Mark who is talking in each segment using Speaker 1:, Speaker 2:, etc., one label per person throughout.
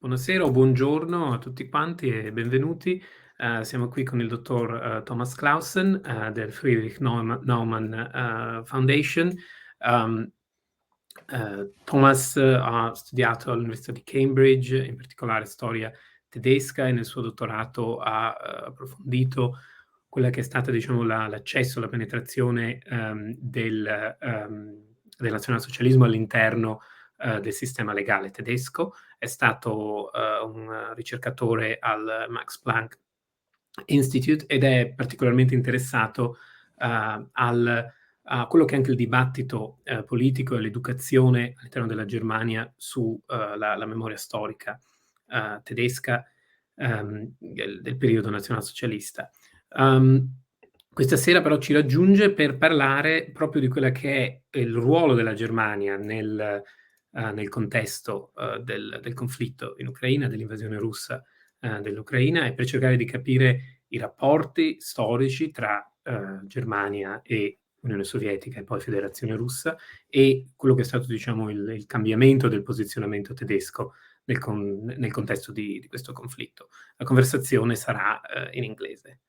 Speaker 1: Buonasera o buongiorno a tutti quanti e benvenuti. Siamo qui con il dottor Thomas Clausen del Friedrich Naumann Foundation. Um, Thomas ha studiato all'Università di Cambridge, in particolare storia tedesca, e nel suo dottorato ha approfondito quella che è stata, diciamo, l'accesso, la penetrazione del nazionalsocialismo all'interno del sistema legale tedesco. È stato un ricercatore al Max Planck Institute ed è particolarmente interessato a quello che è anche il dibattito politico e l'educazione all'interno della Germania su la memoria storica tedesca del periodo nazionalsocialista. Questa sera però ci raggiunge per parlare proprio di quella che è il ruolo della Germania nel contesto del conflitto in Ucraina, dell'invasione russa dell'Ucraina, e per cercare di capire i rapporti storici tra Germania e Unione Sovietica e poi Federazione Russa, e quello che è stato, diciamo, il cambiamento del posizionamento tedesco nel contesto di questo conflitto. La conversazione sarà in inglese.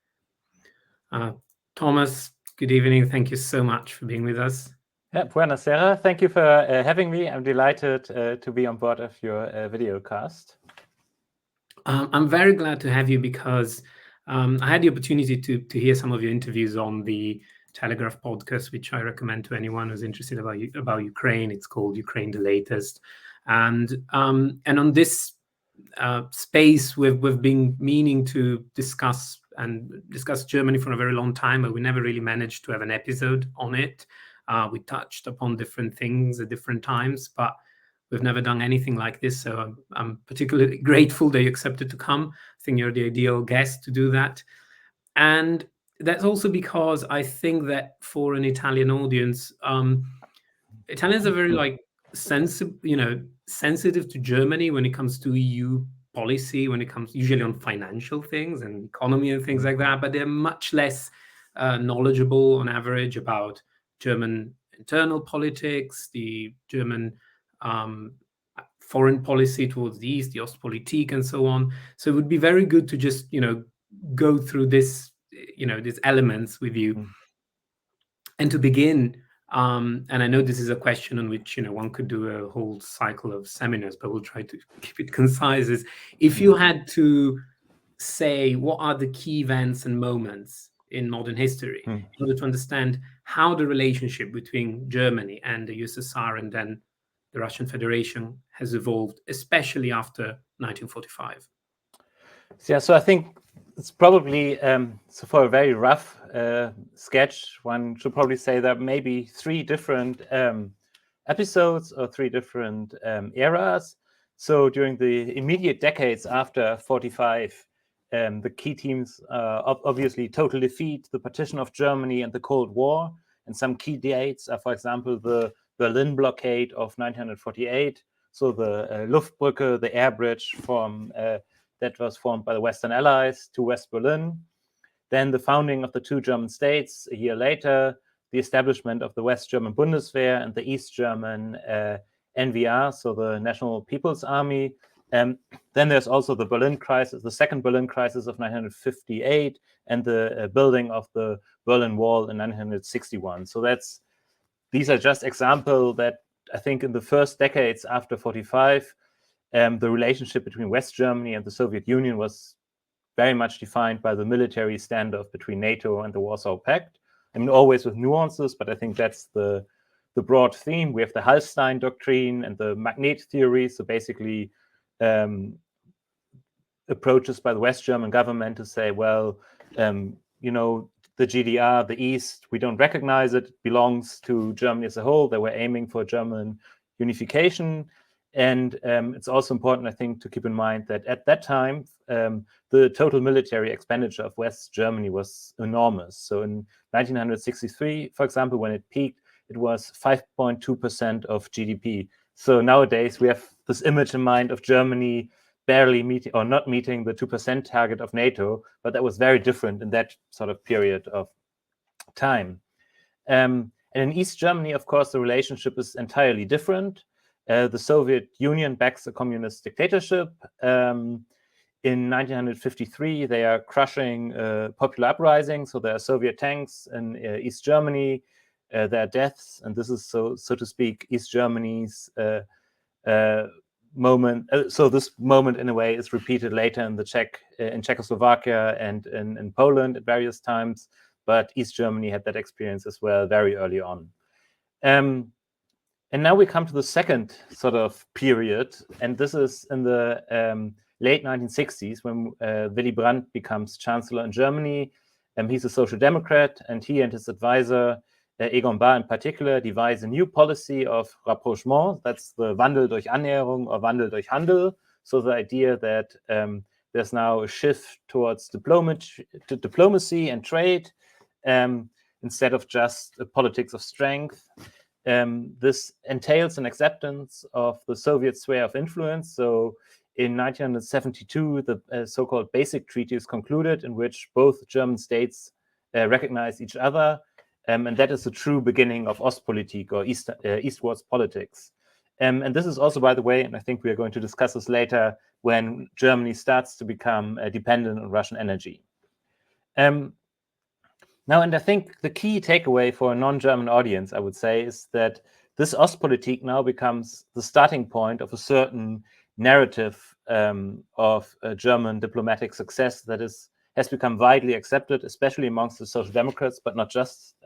Speaker 1: Thomas, good evening. Thank you so much for being with us.
Speaker 2: Buonasera. Thank you for having me. I'm delighted to be on board of your video cast.
Speaker 1: I'm very glad to have you because I had the opportunity to hear some of your interviews on the Telegraph podcast, which I recommend to anyone who's interested about Ukraine. It's called Ukraine the Latest, and on this space we've been meaning to discuss Germany for a very long time, but we never really managed to have an episode on it. We touched upon different things at different times, but we've never done anything like this, so I'm particularly grateful that you accepted to come. I think you're the ideal guest to do that. And that's also because I think that for an Italian audience, Italians are very sensitive to Germany when it comes to EU policy, when it comes usually on financial things and economy and things like that, but they're much less knowledgeable on average about German internal politics, the German foreign policy towards the East, the Ostpolitik, and so on. So it would be very good to just, go through this, these elements with you. And to begin, and I know this is a question on which, one could do a whole cycle of seminars, but we'll try to keep it concise, is if you had to say what are the key events and moments in modern history in order to understand how the relationship between Germany and the USSR and then the Russian Federation has evolved, especially after 1945.
Speaker 2: Yeah, so I think it's probably, so for a very rough sketch, one should probably say that maybe three different episodes or three different eras. So during the immediate decades after 45, the key themes obviously total defeat, the partition of Germany and the Cold War. And some key dates are, for example, the Berlin blockade of 1948. So the Luftbrücke, the air bridge that was formed by the Western Allies to West Berlin. Then the founding of the two German states a year later, the establishment of the West German Bundeswehr and the East German NVR, so the National People's Army. Then there's also the Berlin crisis, the second Berlin crisis of 1958, and the building of the Berlin Wall in 1961. So these are just examples that I think in the first decades after 45, the relationship between West Germany and the Soviet Union was very much defined by the military standoff between NATO and the Warsaw Pact. I mean, always with nuances, but I think that's the broad theme. We have the Hallstein doctrine and the magnet theory. So basically, approaches by the West German government to say, well, the GDR, the East, we don't recognize it, belongs to Germany as a whole. They were aiming for German unification. And it's also important, I think, to keep in mind that at that time, the total military expenditure of West Germany was enormous. So in 1963, for example, when it peaked, it was 5.2% of GDP. So nowadays, we have this image in mind of Germany barely meeting or not meeting the 2% target of NATO, but that was very different in that sort of period of time. And in East Germany, of course, the relationship is entirely different. the Soviet Union backs a communist dictatorship. In 1953, they are crushing popular uprising. So there are Soviet tanks in East Germany. There are deaths, and this is so to speak East Germany's moment. So this moment, in a way, is repeated later in in Czechoslovakia and in Poland at various times. But East Germany had that experience as well very early on. And now we come to the second sort of period, and this is in the late 1960s when Willy Brandt becomes chancellor in Germany. He's a social democrat, and he and his advisor, Egon Bahr in particular, devise a new policy of rapprochement. That's the Wandel durch Annäherung or Wandel durch Handel. So the idea that there's now a shift towards diplomacy and trade instead of just a politics of strength. This entails an acceptance of the Soviet sphere of influence. So in 1972, the so-called Basic Treaty is concluded, in which both German states recognize each other. And that is the true beginning of Ostpolitik, or eastwards politics. And this is also, by the way, and I think we are going to discuss this later, when Germany starts to become dependent on Russian energy. Now, and I think the key takeaway for a non-German audience, I would say, is that this Ostpolitik now becomes the starting point of a certain narrative of German diplomatic success that has become widely accepted, especially amongst the Social Democrats, but not just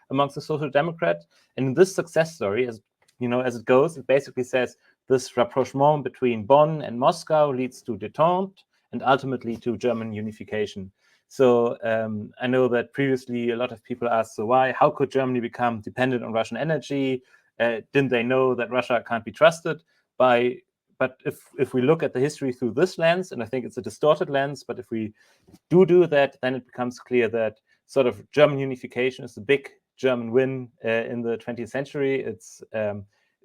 Speaker 2: amongst the Social Democrats. And in this success story, as it goes, it basically says this rapprochement between Bonn and Moscow leads to détente and ultimately to German unification. So I know that previously a lot of people asked, so how could Germany become dependent on Russian energy? Didn't they know that Russia can't be trusted? But if we look at the history through this lens, and I think it's a distorted lens, but if we do that, then it becomes clear that sort of German unification is a big German win in the 20th century. It's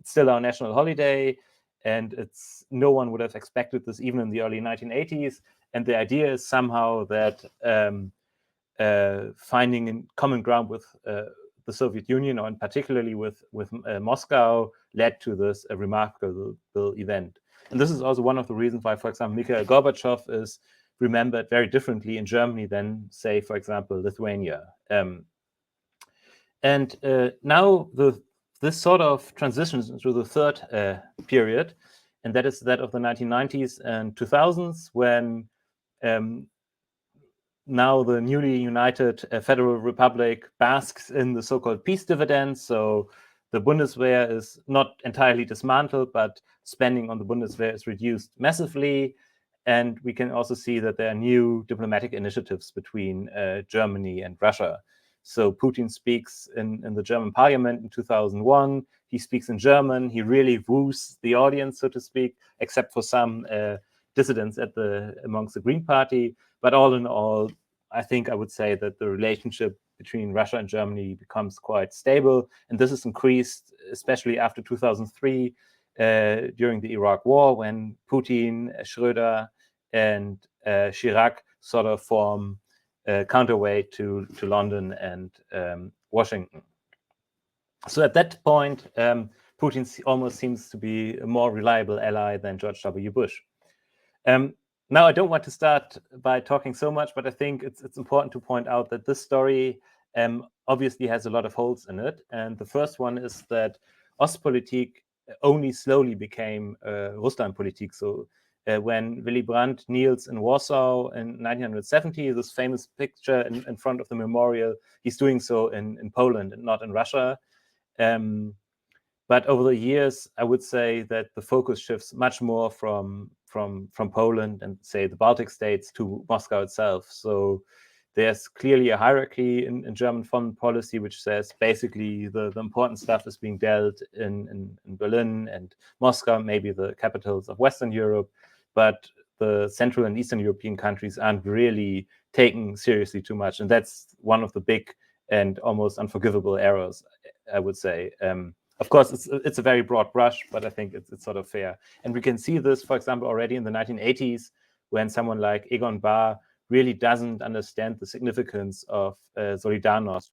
Speaker 2: still our national holiday, and no one would have expected this even in the early 1980s. And the idea is somehow that finding in common ground with the Soviet Union, or particularly with Moscow, led to this remarkable event. And this is also one of the reasons why, for example, Mikhail Gorbachev is remembered very differently in Germany than, say, for example, Lithuania. And now this sort of transitions into the third period, and that is that of the 1990s and 2000s, when now the newly united Federal Republic basks in the so-called peace dividend. So the Bundeswehr is not entirely dismantled, but spending on the Bundeswehr is reduced massively. And we can also see that there are new diplomatic initiatives between Germany and Russia. So Putin speaks in the German parliament in 2001. He speaks in German. He really woos the audience, so to speak, except for some dissidents amongst the Green Party. But all in all, I think I would say that the relationship between Russia and Germany becomes quite stable. And this is increased, especially after 2003, during the Iraq War, when Putin, Schröder, and Chirac sort of form counterweight to London and Washington. So at that point, Putin almost seems to be a more reliable ally than George W. Bush. Now, I don't want to start by talking so much, but I think it's important to point out that this story obviously has a lot of holes in it. And the first one is that Ostpolitik only slowly became Russlandpolitik. So when Willy Brandt kneels in Warsaw in 1970, this famous picture in front of the memorial, he's doing so in Poland and not in Russia. But over the years, I would say that the focus shifts much more from Poland and, say, the Baltic states to Moscow itself. So there's clearly a hierarchy in German foreign policy, which says basically the important stuff is being dealt in Berlin and Moscow, maybe the capitals of Western Europe, but the Central and Eastern European countries aren't really taken seriously too much. And that's one of the big and almost unforgivable errors, I would say. Of course, it's a very broad brush, but I think it's sort of fair. And we can see this, for example, already in the 1980s, when someone like Egon Bahr really doesn't understand the significance of Solidarność,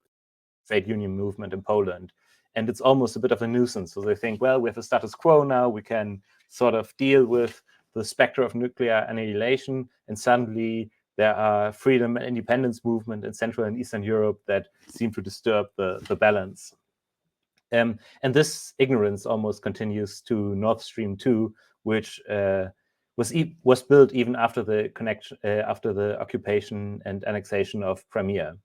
Speaker 2: trade union movement in Poland. and it's almost a bit of a nuisance. So they think, well, we have a status quo now, we can sort of deal with the specter of nuclear annihilation, and suddenly there are freedom and independence movement in Central and Eastern Europe that seem to disturb the balance. And this ignorance almost continues to Nord Stream 2, which was built even after the occupation and annexation of Crimea.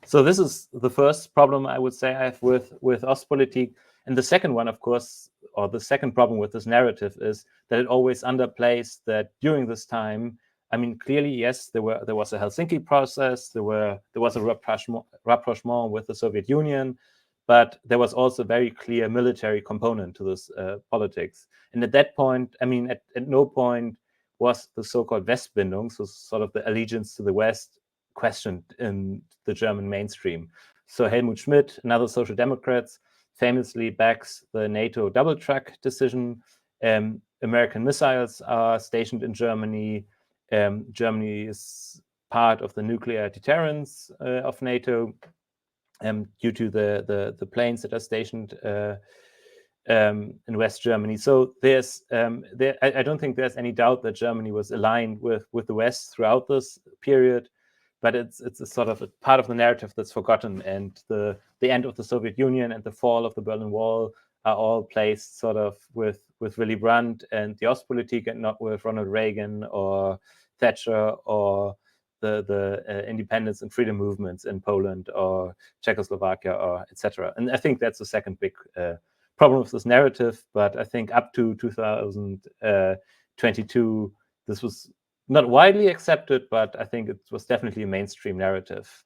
Speaker 2: So this is the first problem I would say I have with Ostpolitik. And the second one, of course, or the second problem with this narrative is that it always underplays that during this time, I mean, clearly, yes, there was a Helsinki process, there was a rapprochement with the Soviet Union, but there was also a very clear military component to this politics. And at that point, I mean, at no point was the so-called Westbindung, so sort of the allegiance to the West, questioned in the German mainstream. So Helmut Schmidt and other social democrats famously backs the NATO double track decision. American missiles are stationed in Germany. Germany is part of the nuclear deterrence of NATO due to the planes that are stationed in West Germany. So I don't think there's any doubt that Germany was aligned with the West throughout this period, but it's a sort of a part of the narrative that's forgotten. And the end of the Soviet Union and the fall of the Berlin Wall are all placed sort of with Willy Brandt and the Ostpolitik, and not with Ronald Reagan or Thatcher or the independence and freedom movements in Poland or Czechoslovakia or etc. And I think that's the second big problem with this narrative. But I think up to 2022, this was not widely accepted, but I think it was definitely a mainstream narrative.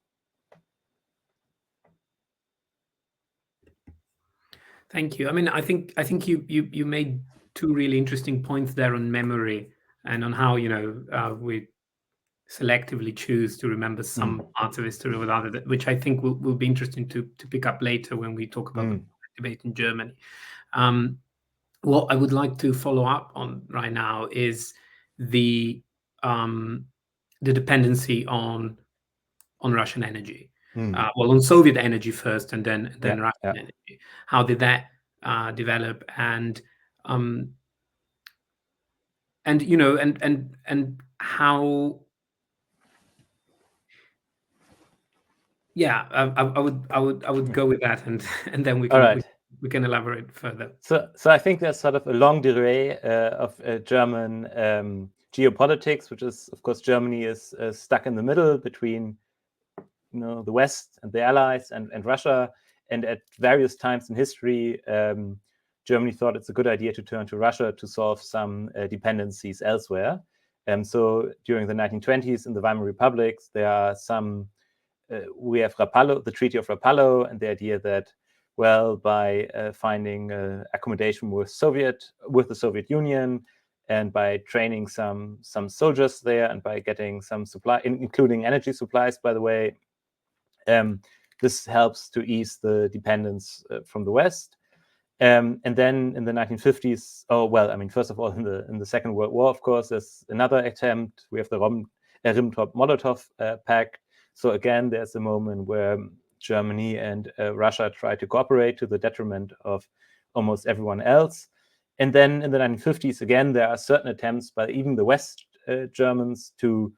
Speaker 1: Thank you. I mean, I think you made two really interesting points there on memory and on how we selectively choose to remember some parts of history with other, which I think will be interesting to pick up later when we talk about the debate in Germany. What I would like to follow up on right now is the dependency on Russian energy. Well, on Soviet energy first, and then Russian energy. How did that develop? And how? Yeah, I would go with that, and then we can we can elaborate further.
Speaker 2: So I think there's sort of a longue durée of German geopolitics, which is, of course, Germany is stuck in the middle between the West and the Allies and Russia. And at various times in history, Germany thought it's a good idea to turn to Russia to solve some dependencies elsewhere. So during the 1920s in the Weimar Republic, there are some, we have Rapallo, the Treaty of Rapallo, and the idea that, well, by finding accommodation with the Soviet Union, and by training some soldiers there, and by getting some supply, including energy supplies, by the way, this helps to ease the dependence from the West. And then in the 1950s, first of all, in the Second World War, of course, there's another attempt. We have the Ribbentrop-Molotov Pact. So again, there's a moment where Germany and Russia try to cooperate to the detriment of almost everyone else. And then in the 1950s, again, there are certain attempts by even the West Germans to,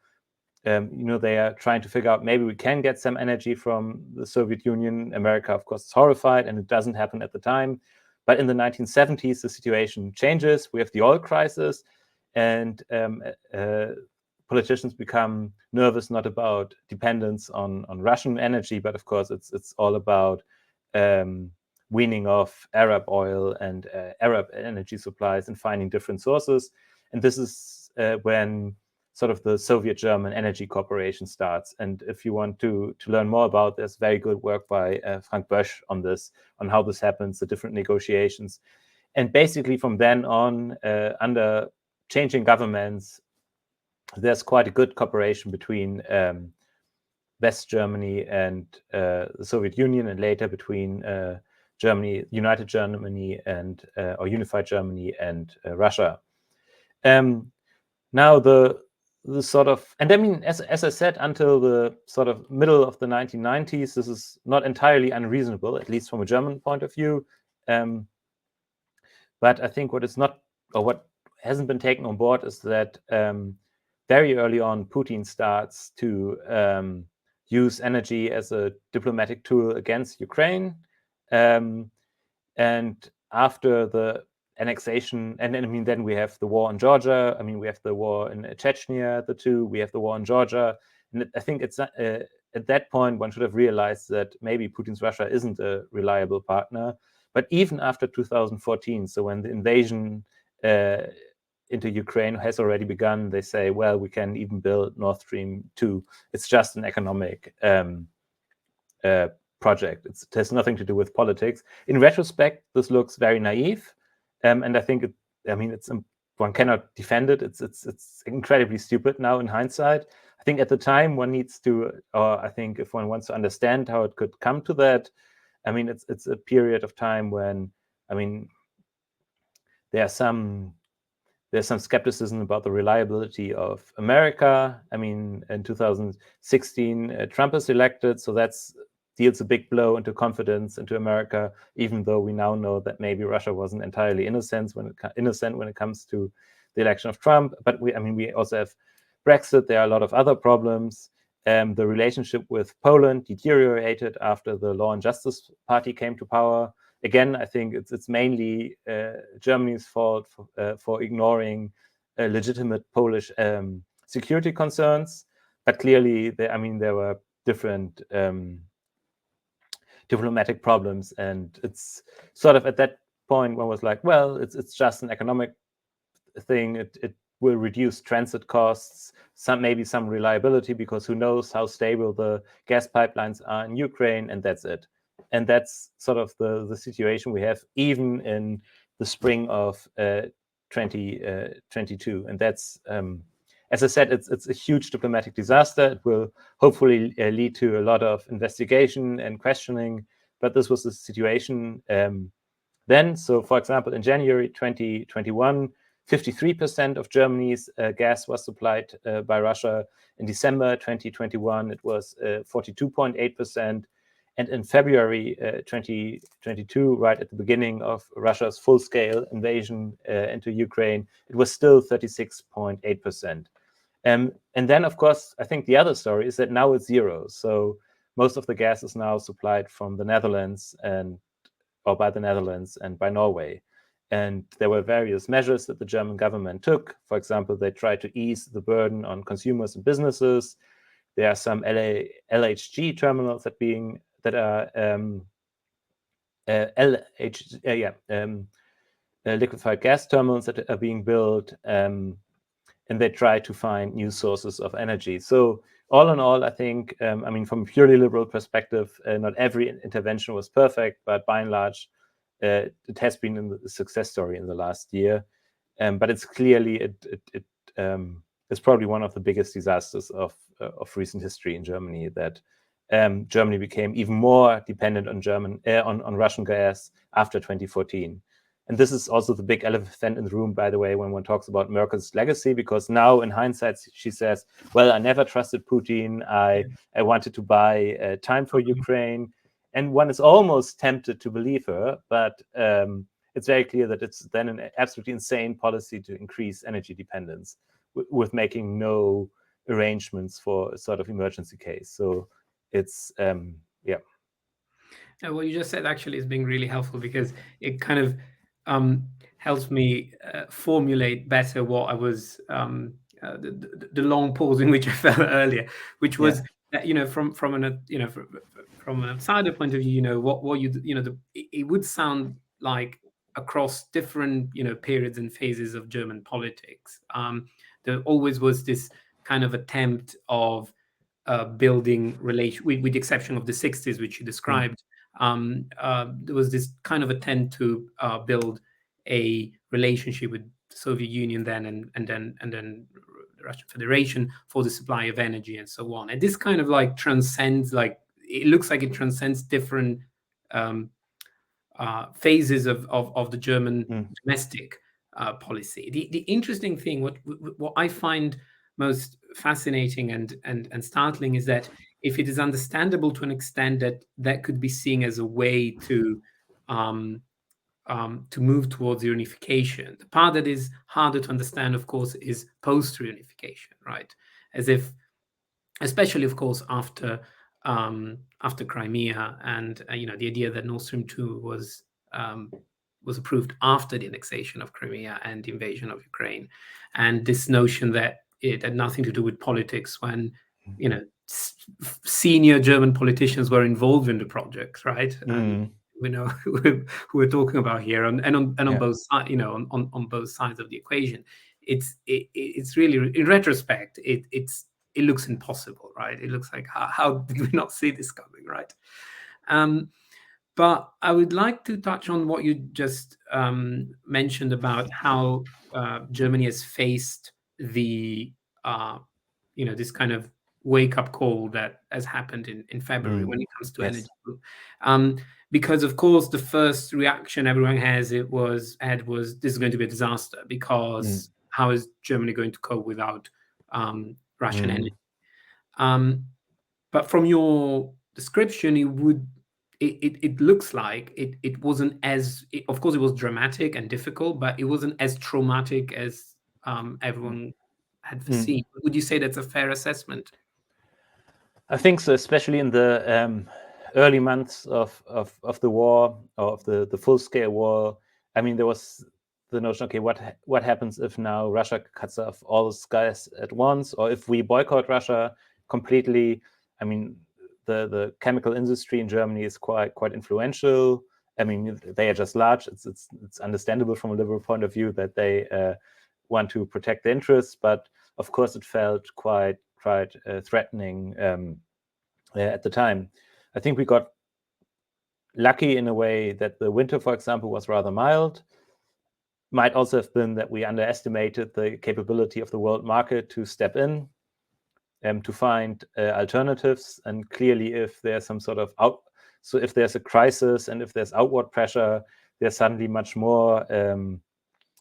Speaker 2: they are trying to figure out maybe we can get some energy from the Soviet Union. America, of course, is horrified, and it doesn't happen at the time. But in the 1970s, the situation changes. We have the oil crisis, and politicians become nervous not about dependence on Russian energy, but of course it's all about weaning off Arab oil and Arab energy supplies and finding different sources. And this is when sort of the Soviet-German energy cooperation starts. And if you want to learn more about this, very good work by Frank Bösch on this, on how this happens, the different negotiations. And basically from then on, under changing governments, there's quite a good cooperation between West Germany and the Soviet Union, and later between Germany, United Germany, and or Unified Germany and Russia. Now the sort of, and I mean, as I said, until the sort of middle of the 1990s, this is not entirely unreasonable, at least from a German point of view. But I think what is not, or what hasn't been taken on board, is that very early on, Putin starts to use energy as a diplomatic tool against Ukraine. And after the annexation, and I mean, then we have the war in Georgia. I mean, we have the war in Chechnya, the two. We have the war in Georgia. And I think it's at that point, one should have realized that maybe Putin's Russia isn't a reliable partner. But even after 2014, so when the invasion into Ukraine has already begun, they say, well, we can even build Nord Stream 2. It's just an economic project. It has nothing to do with politics. In retrospect, this looks very naive. And I think, one cannot defend it. It's incredibly stupid now in hindsight. I think at the time one needs to, or I think if one wants to understand how it could come to that, I mean, it's a period of time when, I mean, there's some skepticism about the reliability of America. I mean, in 2016, Trump is elected, so that's deals a big blow into confidence into America, even though we now know that maybe Russia wasn't entirely innocent when it comes to the election of Trump. But we also have Brexit. There are a lot of other problems. The relationship with Poland deteriorated after the Law and Justice Party came to power. Again, I think it's mainly Germany's fault for ignoring legitimate Polish security concerns. But clearly, there were different diplomatic problems, and it's sort of at that point one was like, well, it's just an economic thing. It will reduce transit costs, maybe some reliability, because who knows how stable the gas pipelines are in Ukraine, and that's it. And that's sort of the situation we have even in the spring of 2022. And that's, as I said, it's a huge diplomatic disaster. It will hopefully lead to a lot of investigation and questioning, but this was the situation then. So, for example, in January 2021, 53% of Germany's gas was supplied by Russia. In December 2021, it was 42.8%. And in February 2022, right at the beginning of Russia's full-scale invasion into Ukraine, it was still 36.8%. And then, of course, I think the other story is that now it's zero. So most of the gas is now supplied from the Netherlands or by the Netherlands and by Norway. And there were various measures that the German government took. For example, they tried to ease the burden on consumers and businesses. There are some LHG terminals that are liquefied gas terminals that are being built, and they try to find new sources of energy. So all in all, I think, from a purely liberal perspective, not every intervention was perfect, but by and large, it has been a success story in the last year. But it's clearly it's probably one of the biggest disasters of recent history in Germany, that Germany became even more dependent on Russian gas after 2014. And this is also the big elephant in the room, by the way, when one talks about Merkel's legacy, because now in hindsight, she says, well, I never trusted Putin. I wanted to buy time for Ukraine. And one is almost tempted to believe her, but it's very clear that it's then an absolutely insane policy to increase energy dependence with making no arrangements for a sort of emergency case. So it's,
Speaker 1: What you just said actually is being really helpful, because it kind of helps me formulate better what I was the long pause in which I fell earlier, which was from an outsider point of view, what it would sound like across different periods and phases of German politics. There always was this kind of attempt of building relation, with the exception of the 60s, which you described. There was this kind of attempt to build a relationship with the Soviet Union then and then the Russian Federation for the supply of energy and so on. And this kind of like transcends, it looks like it transcends different phases of the German domestic policy. The interesting thing, what I find most fascinating and startling is that if it is understandable to an extent that could be seen as a way to move towards unification, the part that is harder to understand, of course, is post-reunification, right? As if, especially, of course, after Crimea and the idea that Nord Stream 2 was approved after the annexation of Crimea and the invasion of Ukraine, and this notion that it had nothing to do with politics when senior German politicians were involved in the project, right? And we know who we're talking about here, and on both sides, on both sides of the equation. It's really, in retrospect, it looks impossible, right? It looks like how did we not see this coming, right? But I would like to touch on what you just mentioned about how Germany has faced the this kind of wake-up call that has happened in February when it comes to energy. Because of course the first reaction everyone had was this is going to be a disaster, because how is Germany going to cope without Russian energy? But from your description, it looks like it wasn't as, of course it was dramatic and difficult, but it wasn't as traumatic as everyone had foreseen. Would you say that's a fair assessment?
Speaker 2: I think so, especially in the early months of the war, or of the full-scale war. I mean, there was the notion, okay, what happens if now Russia cuts off all gas at once, or if we boycott Russia completely? I mean, the chemical industry in Germany is quite influential. I mean, they are just large. It's understandable from a liberal point of view that they want to protect their interests, but of course it felt quite threatening at the time. I think we got lucky in a way that the winter, for example, was rather mild. Might also have been that we underestimated the capability of the world market to step in to find alternatives. And clearly, if there's some sort of if there's a crisis and if there's outward pressure, there's suddenly much more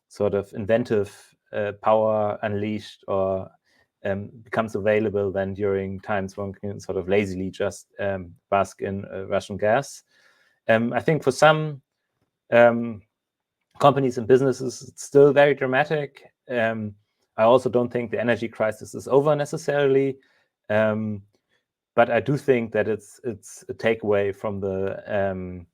Speaker 2: sort of inventive power unleashed or becomes available than during times when one can sort of lazily just bask in Russian gas. I think for some companies and businesses, it's still very dramatic. I also don't think the energy crisis is over necessarily, but I do think that it's a takeaway from the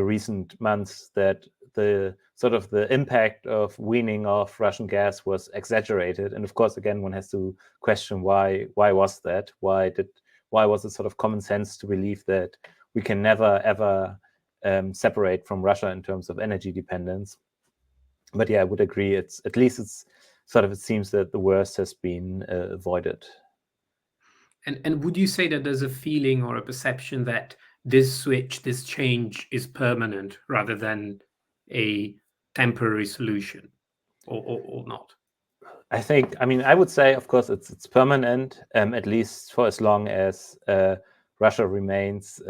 Speaker 2: recent months that the sort of the impact of weaning off Russian gas was exaggerated. And of course, again, one has to question why was that? Why was it sort of common sense to believe that we can never ever separate from Russia in terms of energy dependence? But yeah, I would agree. It seems that the worst has been avoided.
Speaker 1: And would you say that there's a feeling or a perception that this change is permanent rather than a temporary solution, or not?
Speaker 2: I would say, of course, it's permanent, at least for as long as Russia remains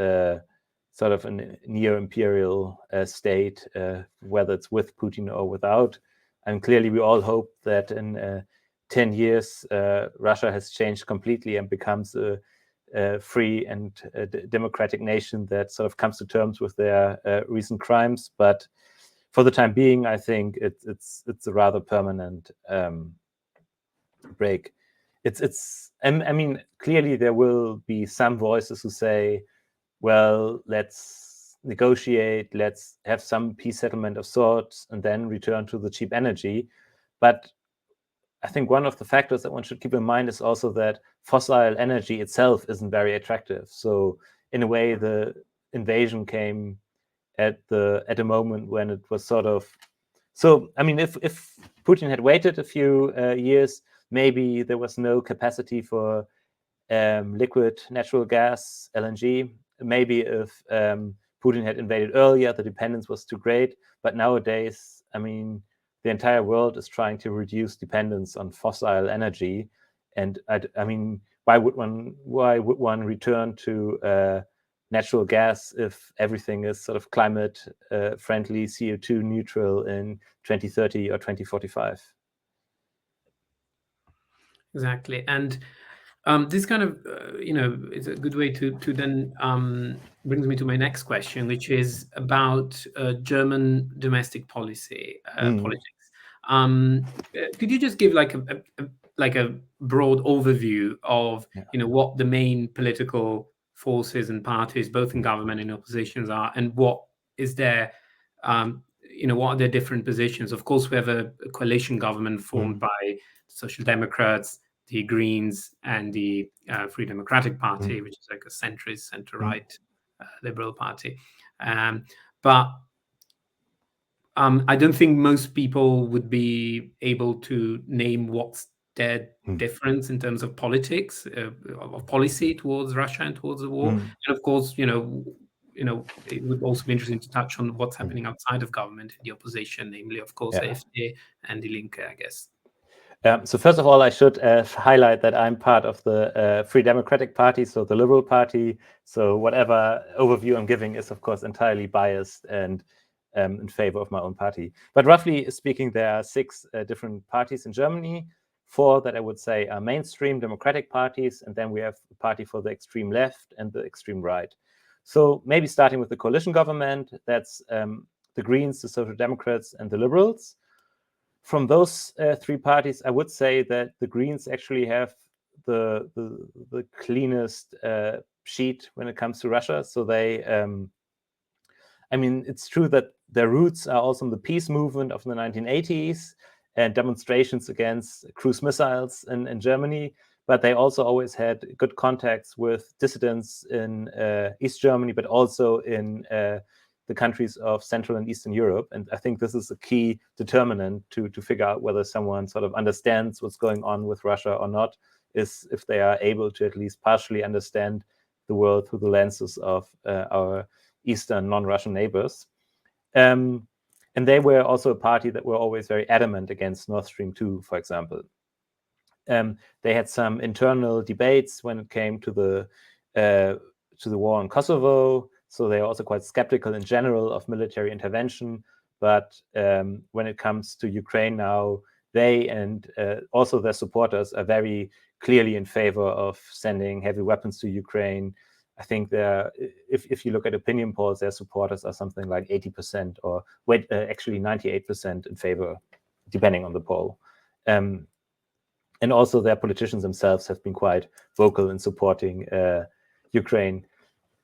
Speaker 2: sort of a near-imperial state, whether it's with Putin or without. And clearly, we all hope that in 10 years, Russia has changed completely and becomes a free and democratic nation that sort of comes to terms with their recent crimes. But for the time being, I think it's a rather permanent break. Clearly there will be some voices who say, well, let's negotiate, let's have some peace settlement of sorts, and then return to the cheap energy. But I think one of the factors that one should keep in mind is also that fossil energy itself isn't very attractive. So in a way, the invasion came at a moment when it was sort of. So I mean, if Putin had waited a few years, maybe there was no capacity for liquid natural gas, LNG. Maybe if Putin had invaded earlier, the dependence was too great. But nowadays, I mean, the entire world is trying to reduce dependence on fossil energy. And I mean, why would one return to natural gas if everything is sort of climate friendly, CO2 neutral in 2030 or 2045?
Speaker 1: Exactly. And this kind of, is a good way to then brings me to my next question, which is about German domestic policy politics. Could you just give like a broad overview of what the main political forces and parties, both in government and oppositions, are, and what is their what are their different positions? Of course, we have a coalition government formed by Social Democrats, the Greens, and the Free Democratic Party, which is like a centrist, center-right liberal party. But I don't think most people would be able to name what's their difference in terms of politics, of policy towards Russia and towards the war. And of course, it would also be interesting to touch on what's happening outside of government in the opposition, namely, of course, AfD and die Linke, I guess.
Speaker 2: So first of all, I should highlight that I'm part of the Free Democratic Party, so the Liberal Party. So whatever overview I'm giving is, of course, entirely biased and in favor of my own party. But roughly speaking, there are 6 different parties in Germany. 4 that I would say are mainstream democratic parties, and then we have a party for the extreme left and the extreme right. So maybe starting with the coalition government, that's the Greens, the Social Democrats, and the Liberals. From those 3 parties, I would say that the Greens actually have the cleanest sheet when it comes to Russia. So they, I mean, it's true that their roots are also in the peace movement of the 1980s and demonstrations against cruise missiles in Germany. But they also always had good contacts with dissidents in East Germany, but also in the countries of Central and Eastern Europe. And I think this is a key determinant to figure out whether someone sort of understands what's going on with Russia or not, is if they are able to at least partially understand the world through the lenses of our Eastern non-Russian neighbors. And they were also a party that were always very adamant against Nord Stream 2, for example. They had some internal debates when it came to the war in Kosovo. So they are also quite skeptical in general of military intervention. But when it comes to Ukraine now, they and also their supporters are very clearly in favor of sending heavy weapons to Ukraine. I think if you look at opinion polls, their supporters are something like 80% or actually 98% in favor, depending on the poll. And also their politicians themselves have been quite vocal in supporting Ukraine.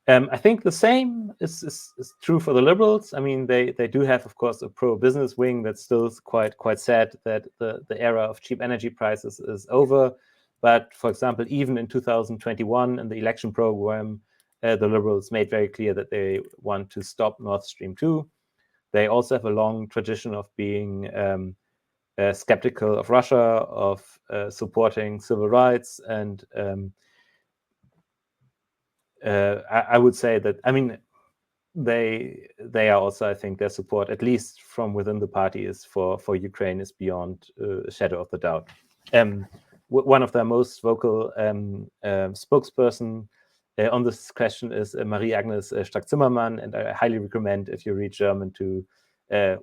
Speaker 2: I think the same is true for the Liberals. I mean, they do have, of course, a pro-business wing that's still quite sad that the era of cheap energy prices is over. But, for example, even in 2021, in the election program, the Liberals made very clear that they want to stop Nord Stream 2. They also have a long tradition of being skeptical of Russia, of supporting civil rights, and I would say that, I mean, they are also, I think, their support, at least from within the party, is for Ukraine is beyond a shadow of the doubt. One of their most vocal spokesperson on this question is Marie-Agnes Strack-Zimmermann, and I highly recommend, if you read German, to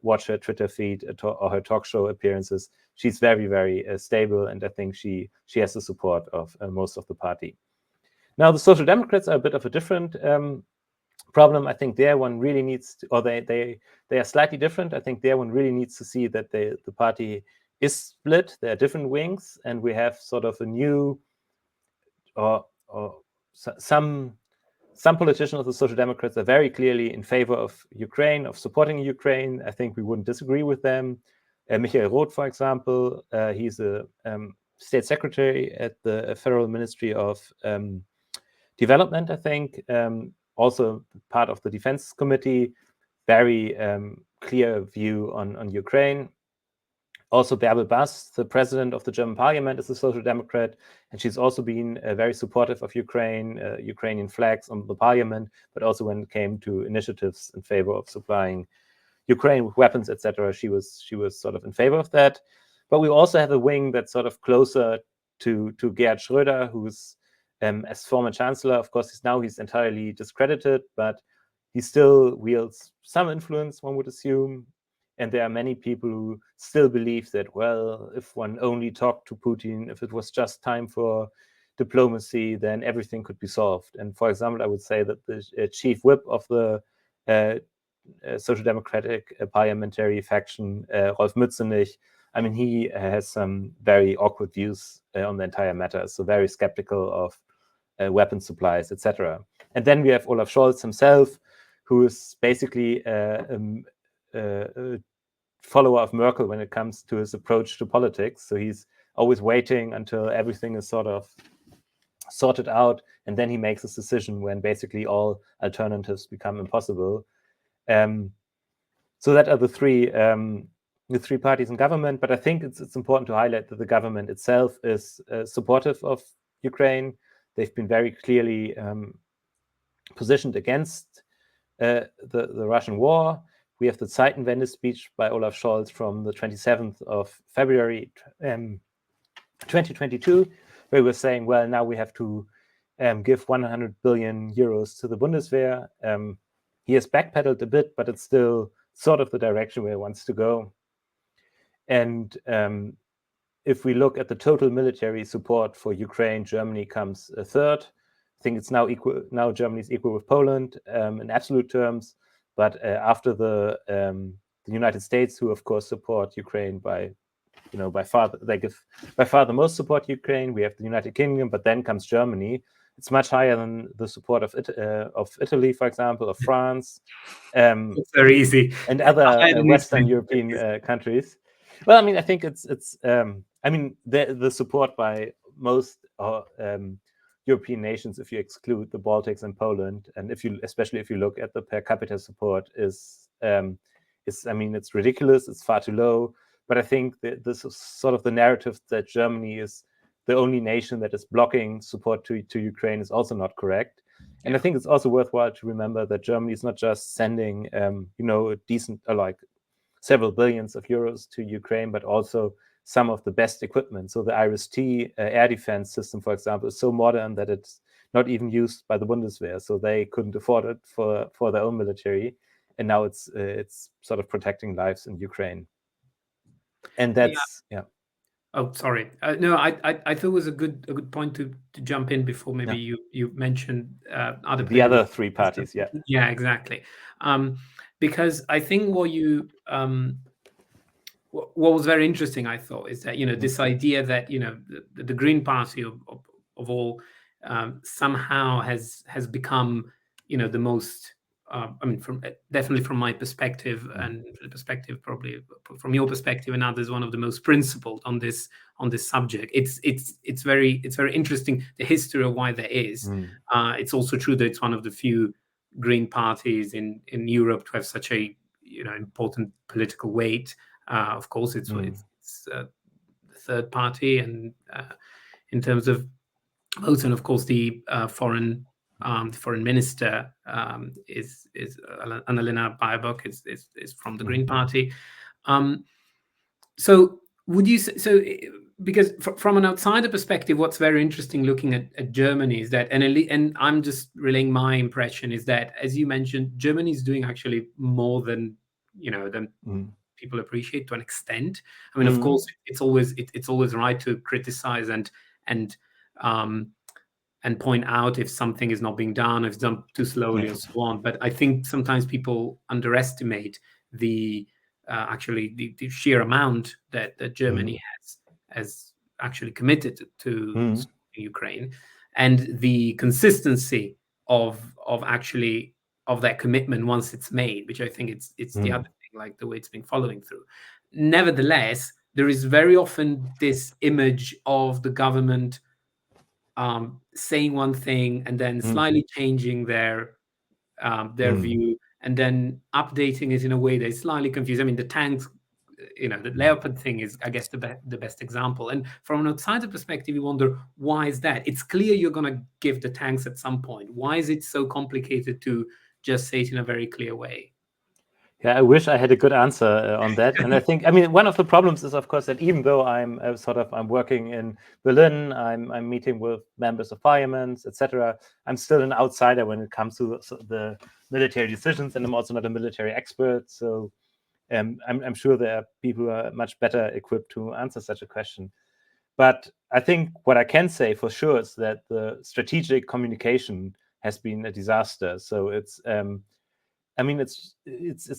Speaker 2: watch her Twitter feed or her talk show appearances. She's very, very stable, and I think she has the support of most of the party. Now, the Social Democrats are a bit of a different problem. I think there one really needs to, or they are slightly different. I think there one really needs to see that the party is split. There are different wings, and we have sort of a new, or some politicians of the Social Democrats are very clearly in favor of Ukraine, of supporting Ukraine. I think we wouldn't disagree with them. Michael Roth, for example, he's a state secretary at the Federal Ministry of Development, I think, also part of the Defense Committee, very clear view on Ukraine. Also, Bärbel Bass, the president of the German parliament, is a Social Democrat, and she's also been very supportive of Ukraine, Ukrainian flags on the parliament, but also when it came to initiatives in favor of supplying Ukraine with weapons, etc., she was sort of in favor of that. But we also have a wing that's sort of closer to Gerhard Schröder, who's as former chancellor. Of course, he's entirely discredited, but he still wields some influence, one would assume. And there are many people who still believe that, well, if one only talked to Putin, if it was just time for diplomacy, then everything could be solved. And for example, I would say that the chief whip of the Social Democratic parliamentary faction, Rolf Mützenich, I mean, he has some very awkward views on the entire matter, so very skeptical of weapon supplies, etc. And then we have Olaf Scholz himself, who is basically a follower of Merkel when it comes to his approach to politics. So he's always waiting until everything is sort of sorted out, and then he makes his decision when basically all alternatives become impossible. So that are the three parties in government. But I think it's important to highlight that the government itself is supportive of Ukraine. They've been very clearly positioned against the Russian war. We have the Zeitenwende speech by Olaf Scholz from the 27th of February 2022, where he was saying, well, now we have to give 100 billion euros to the Bundeswehr. He has backpedaled a bit, but it's still sort of the direction where he wants to go. And if we look at the total military support for Ukraine, Germany comes a third. I think it's now equal. Now Germany is equal with Poland in absolute terms. But after the United States, who of course support Ukraine by far, they give by far the most support to Ukraine. We have the United Kingdom, but then comes Germany. It's much higher than the support of Italy, for example, of France.
Speaker 1: It's very easy.
Speaker 2: And other Western European countries. Well, I mean, I think it's I mean, the support by most European nations, if you exclude the Baltics and Poland, and especially if you look at the per capita support, is I mean, it's ridiculous. It's far too low. But I think that this is sort of the narrative that Germany is the only nation that is blocking support to Ukraine is also not correct. And I think it's also worthwhile to remember that Germany is not just sending, a decent, like several billions of euros to Ukraine, but also some of the best equipment. So the IRIS-T air defense system, for example, is so modern that it's not even used by the Bundeswehr. So they couldn't afford it for their own military. And now it's sort of protecting lives in Ukraine. And that's, yeah.
Speaker 1: Oh, sorry. No, I thought it was a good point to jump in before maybe you mentioned
Speaker 2: the other three parties. Yeah.
Speaker 1: Yeah, exactly. Because I think what was very interesting, I thought, is that this idea that the Green Party of all somehow has become the most. I mean, definitely from my perspective, and the perspective probably from your perspective and others, one of the most principled on this subject. It's very interesting, the history of why there is. It's also true that it's one of the few Green parties in Europe to have such a important political weight. Of course, it's the third party, and in terms of votes, and of course the foreign minister is Annalena Baerbock is from the Green Party. So would you say, so because from an outsider perspective, what's very interesting looking at Germany is that, and I'm just relaying my impression, is that, as you mentioned, Germany is doing actually more than people appreciate to an extent. I mean, of course, it's always right to criticize and point out if something is not being done, if it's done too slowly, and so on. But I think sometimes people underestimate the sheer amount that Germany has actually committed to Ukraine, and the consistency of that commitment once it's made, which I think it's the other thing, like the way it's been following through. Nevertheless, there is very often this image of the government saying one thing and then slightly changing their view, and then updating it in a way that's slightly confused. I mean, the tanks, the Leopard thing is, I guess, the best example. And from an outsider perspective, you wonder, why is that? It's clear you're going to give the tanks at some point. Why is it so complicated to just say it in a very clear way?
Speaker 2: Yeah, I wish I had a good answer on that. And I think, I mean, one of the problems is, of course, that even though I'm working in Berlin, I'm meeting with members of parliaments, etc., I'm still an outsider when it comes to the military decisions, and I'm also not a military expert. So I'm sure there are people who are much better equipped to answer such a question. But I think what I can say for sure is that the strategic communication has been a disaster. So it's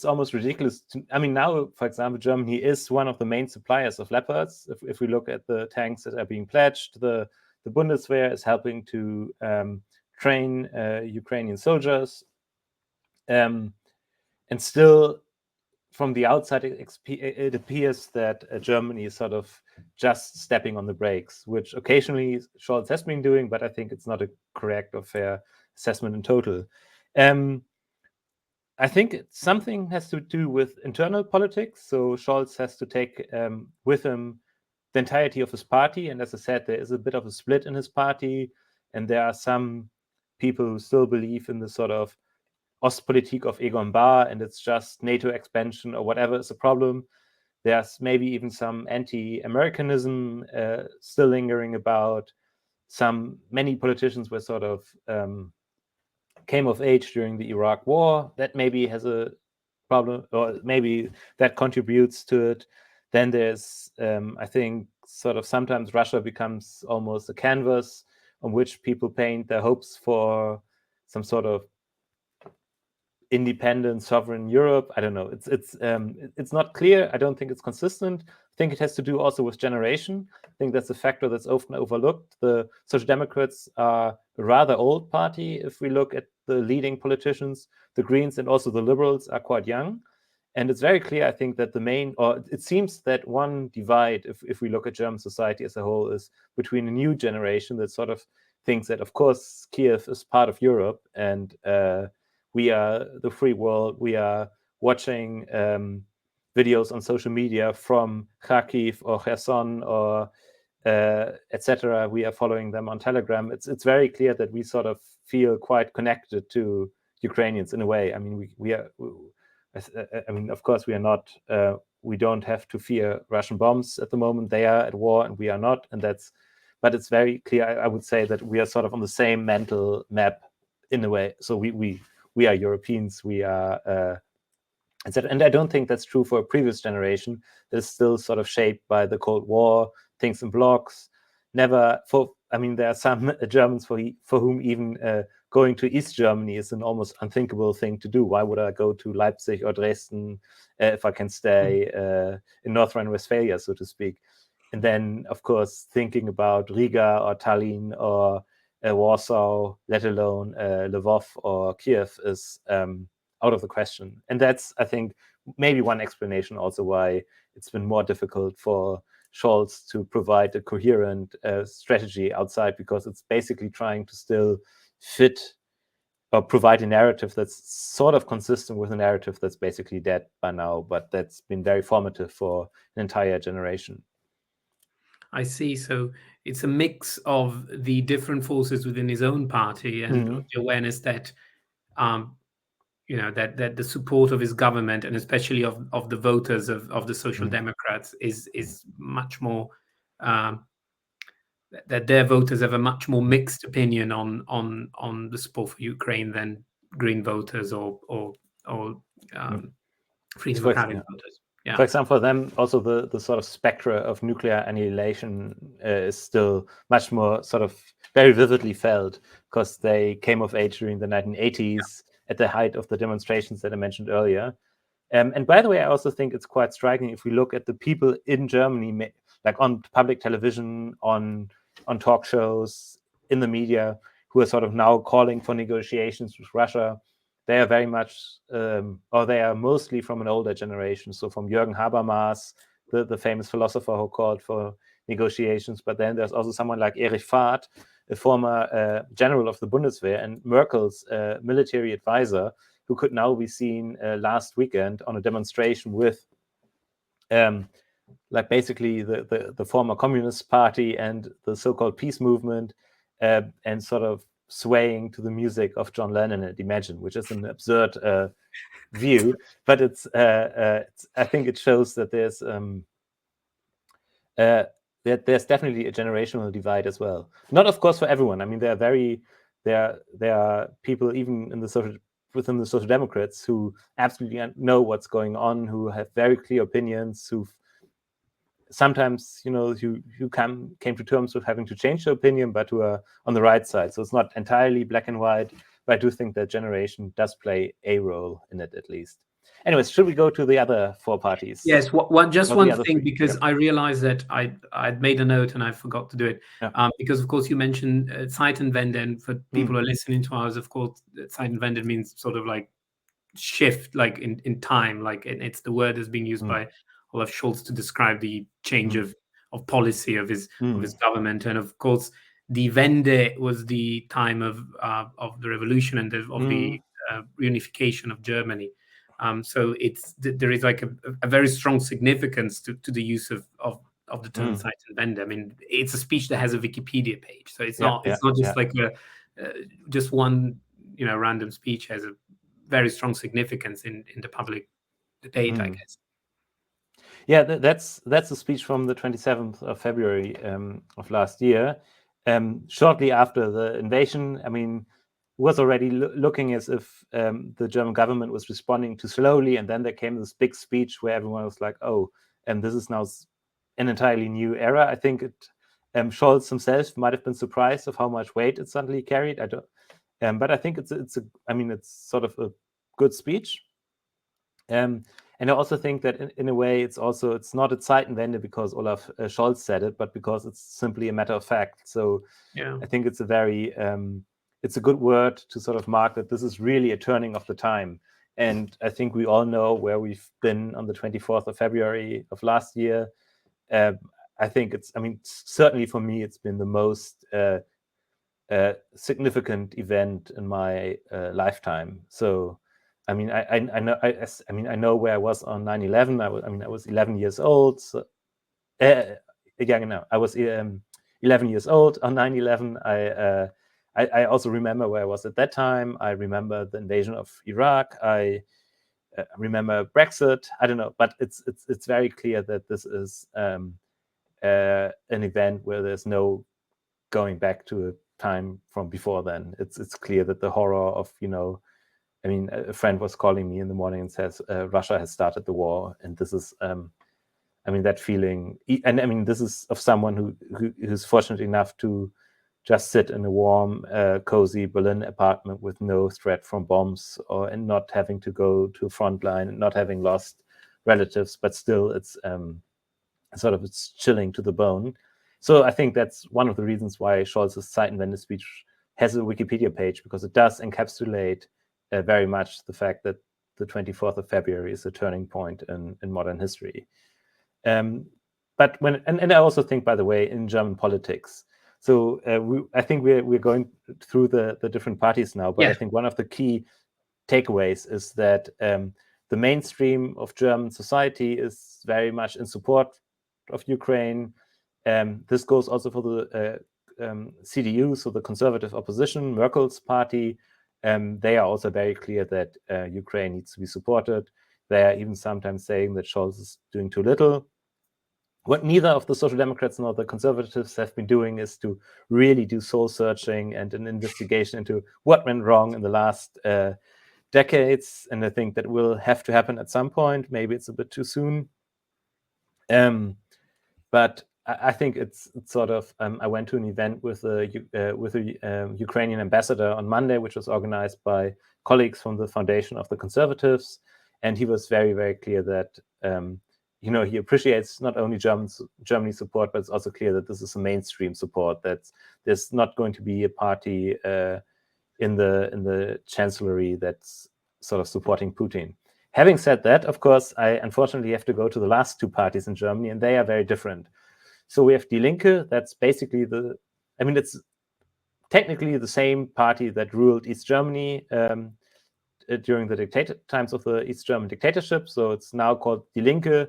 Speaker 2: almost ridiculous. Now, for example, Germany is one of the main suppliers of Leopards. If we look at the tanks that are being pledged, the Bundeswehr is helping to train Ukrainian soldiers. And still, from the outside, it appears that Germany is sort of just stepping on the brakes, which occasionally Scholz has been doing, but I think it's not a correct or fair assessment in total. I think something has to do with internal politics. So Scholz has to take with him the entirety of his party. And as I said, there is a bit of a split in his party. And there are some people who still believe in the sort of Ostpolitik of Egon Bahr, and it's just NATO expansion or whatever is a problem. There's maybe even some anti-Americanism still lingering about. Many politicians were sort of came of age during the Iraq War. That maybe has a problem, or maybe that contributes to it. Then there's, I think, sort of sometimes Russia becomes almost a canvas on which people paint their hopes for some sort of independent, sovereign Europe. I don't know. It's not clear. I don't think it's consistent. I think it has to do also with generation. I think that's a factor that's often overlooked. The Social Democrats are a rather old party. If we look at the leading politicians, the Greens and also the Liberals are quite young. And it's very clear, I think, that it seems that one divide, if we look at German society as a whole, is between a new generation that sort of thinks that, of course, Kiev is part of Europe and we are the free world. We are watching videos on social media from Kharkiv or Kherson or etc. We are following them on Telegram. It's very clear that we sort of feel quite connected to Ukrainians in a way. I mean, we are. I mean, of course, we are not. We don't have to fear Russian bombs at the moment. They are at war, and we are not. But it's very clear. I would say that we are sort of on the same mental map in a way. So we are Europeans. We are. And I don't think that's true for a previous generation that is still sort of shaped by the Cold War, things in blocks. There are some Germans for whom even going to East Germany is an almost unthinkable thing to do. Why would I go to Leipzig or Dresden if I can stay in North Rhine-Westphalia, so to speak? And then, of course, thinking about Riga or Tallinn or Warsaw, let alone Lvov or Kiev, is out of the question. And that's, I think, maybe one explanation also why it's been more difficult for Scholz to provide a coherent strategy outside, because it's basically trying to still fit or provide a narrative that's sort of consistent with a narrative that's basically dead by now, but that's been very formative for an entire generation.
Speaker 1: I see. So it's a mix of the different forces within his own party and the awareness that that the support of his government, and especially of the voters of the Social Democrats, is much more that their voters have a much more mixed opinion on the support for Ukraine than Green voters or Free Democratic voters. Yeah.
Speaker 2: For example, for them, also the sort of spectra of nuclear annihilation is still much more sort of very vividly felt, because they came of age during the 1980s at the height of the demonstrations that I mentioned earlier. And by the way, I also think it's quite striking if we look at the people in Germany, like on public television, on talk shows, in the media, who are sort of now calling for negotiations with Russia. They are very much, or they are mostly from an older generation. So from Jürgen Habermas, the famous philosopher who called for negotiations. But then there's also someone like Erich Fahrt, a former general of the Bundeswehr and Merkel's military advisor, who could now be seen last weekend on a demonstration with like basically the former Communist Party and the so-called peace movement, and sort of swaying to the music of John Lennon and Imagine, which is an absurd view, but I think it shows that there's definitely a generational divide as well. Not, of course, for everyone. I mean, there are people even in the Social within the Social Democrats who absolutely know what's going on, who have very clear opinions, who sometimes, who came to terms with having to change their opinion, but who are on the right side. So it's not entirely black and white, but I do think that generation does play a role in it, at least. Anyways, should we go to the other four parties?
Speaker 1: Yes, one thing, because I realized that I'd made a note and I forgot to do it.
Speaker 2: Yeah.
Speaker 1: Because of course you mentioned Zeitenwende, and for people who are listening to ours, of course, Zeitenwende means sort of like shift, like in time, like it's the word that's being used by Olaf Scholz to describe the change of policy of his government. And of course, the Wende was the time of the revolution and of the reunification of Germany. So there is like a very strong significance to the use of the term Zeitenwende. I mean, it's a speech that has a Wikipedia page, so it's not just like just one random speech. Has a very strong significance in the public debate, I guess.
Speaker 2: Yeah, that's a speech from the 27th of February of last year, shortly after the invasion. I mean, was already looking as if the German government was responding too slowly, and then there came this big speech where everyone was like, "Oh, and this is now an entirely new era." I think Scholz himself might have been surprised of how much weight it suddenly carried. I don't, but I think it's sort of a good speech. And I also think that in a way it's not a Zeitenwende because Olaf Scholz said it, but because it's simply a matter of fact. So I think it's a very it's a good word to sort of mark that this is really a turning of the time. And I think we all know where we've been on the 24th of February of last year. I think certainly for me, it's been the most significant event in my lifetime. So, I know where I was on 9/11. I was 11 years old. So, I was 11 years old on 9/11. I also remember where I was at that time. I remember the invasion of Iraq. I remember Brexit. I don't know, but it's very clear that this is an event where there's no going back to a time from before then. It's clear that the horror of a friend was calling me in the morning and says Russia has started the war, and this is that feeling, and this is of someone who's fortunate enough to just sit in a warm, cozy Berlin apartment with no threat from bombs, and not having to go to a front line, and not having lost relatives, but still it's it's chilling to the bone. So I think that's one of the reasons why Scholz's Zeitenwende speech has a Wikipedia page, because it does encapsulate very much the fact that the 24th of February is a turning point in modern history. But I also think, by the way, in German politics. So I think we're going through the different parties now, but I think one of the key takeaways is that the mainstream of German society is very much in support of Ukraine. This goes also for the CDU, so the conservative opposition, Merkel's party. They are also very clear that Ukraine needs to be supported. They are even sometimes saying that Scholz is doing too little. What neither of the Social Democrats nor the Conservatives have been doing is to really do soul searching and an investigation into what went wrong in the last decades. And I think that will have to happen at some point. Maybe it's a bit too soon. But I think it's sort of. I went to an event with a Ukrainian ambassador on Monday, which was organized by colleagues from the Foundation of the Conservatives, and he was very, very clear that he appreciates not only Germany's support, but it's also clear that this is a mainstream support. That there's not going to be a party in the chancellery that's sort of supporting Putin. Having said that, of course, I unfortunately have to go to the last two parties in Germany, and they are very different. So we have Die Linke. That's basically it's technically the same party that ruled East Germany during the times of the East German dictatorship. So it's now called Die Linke.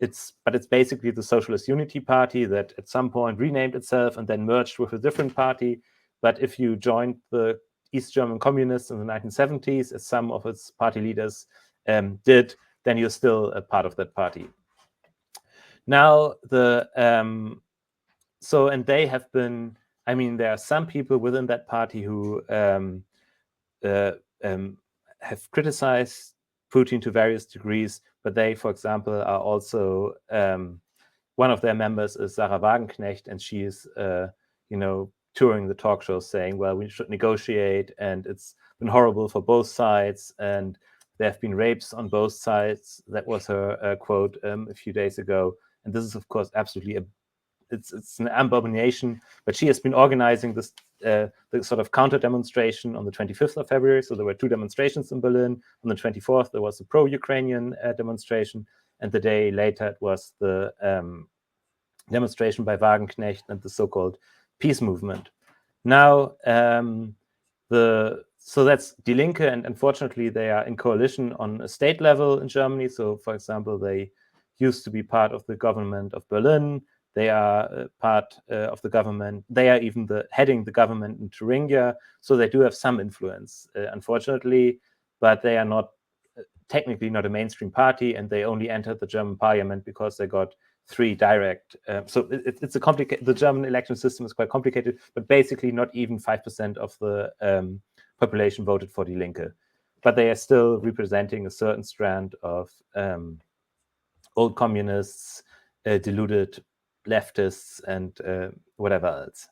Speaker 2: But it's basically the Socialist Unity Party that at some point renamed itself and then merged with a different party. But if you joined the East German communists in the 1970s, as some of its party leaders did, then you're still a part of that party. Now, and they have been, there are some people within that party who have criticized Putin to various degrees, but they, for example, are also one of their members is Sarah Wagenknecht, and she is, touring the talk shows saying, well, we should negotiate, and it's been horrible for both sides, and there have been rapes on both sides. That was her quote a few days ago, and this is, of course, absolutely it's an abomination. But she has been organizing this the sort of counter demonstration on the 25th of February. So there were 2 demonstrations in Berlin. On the 24th, there was a pro-Ukrainian demonstration, and the day later it was the demonstration by Wagenknecht and the so-called peace movement. Now, so that's Die Linke, and unfortunately they are in coalition on a state level in Germany. So, for example, they used to be part of the government of Berlin. They are part of the government. They are even heading the government in Thuringia. So they do have some influence, unfortunately, but they are not technically not a mainstream party, and they only entered the German parliament because they got 3 direct. So it's a complicated. The German election system is quite complicated, but basically not even 5% of the population voted for Die Linke, but they are still representing a certain strand of old communists, deluded leftists, and whatever else.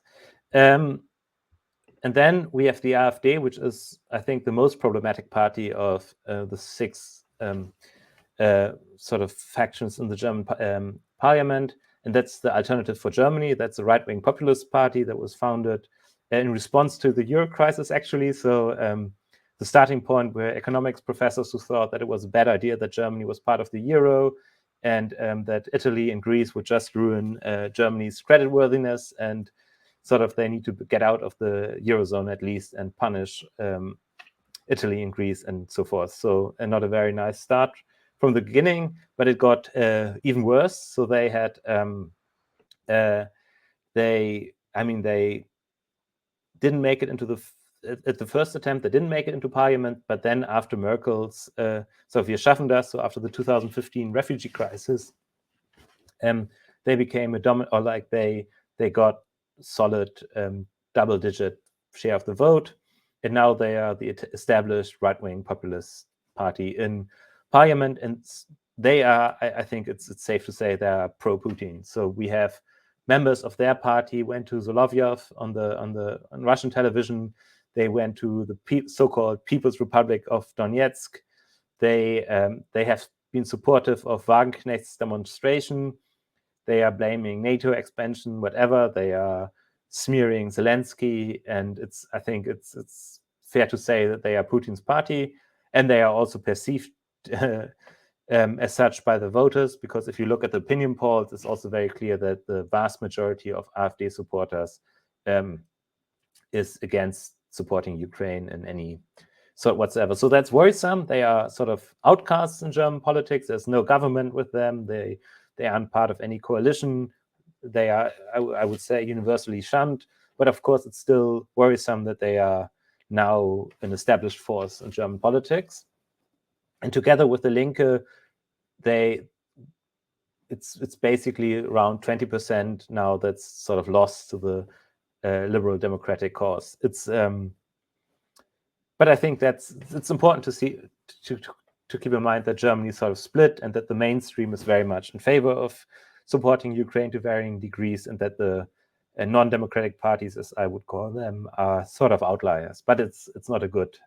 Speaker 2: And then we have the AfD, which is, I think, the most problematic party of the 6 sort of factions in the German parliament. And that's the Alternative for Germany. That's a right-wing populist party that was founded in response to the Euro crisis, actually. So the starting point were economics professors who thought that it was a bad idea that Germany was part of the Euro, and that Italy and Greece would just ruin Germany's creditworthiness, and sort of they need to get out of the Eurozone at least and punish Italy and Greece and so forth. So not a very nice start from the beginning, but it got even worse. So they had they didn't make it into at the first attempt. They didn't make it into parliament, but then after Merkel's so wir schaffen das, so after the 2015 refugee crisis, they became a dominant, or like they got solid double-digit share of the vote, and now they are the established right-wing populist party in parliament, and they are, I think it's safe to say, they are pro-Putin. So we have members of their party went to Solovyev on Russian television. They went to the so-called People's Republic of Donetsk. They have been supportive of Wagenknecht's demonstration. They are blaming NATO expansion, whatever. They are smearing Zelensky, and I think it's fair to say that they are Putin's party, and they are also perceived as such by the voters, because if you look at the opinion polls, it's also very clear that the vast majority of AfD supporters is against supporting Ukraine in any sort whatsoever. So that's worrisome. They are sort of outcasts in German politics. There's no government with them. They aren't part of any coalition. They are, I would say, universally shunned. But of course, it's still worrisome that they are now an established force in German politics. And together with the Linke, it's basically around 20% now that's sort of lost to the liberal democratic cause. But I think it's important to see to keep in mind that Germany is sort of split, and that the mainstream is very much in favor of supporting Ukraine to varying degrees, and that the non-democratic parties, as I would call them, are sort of outliers. But it's not a good.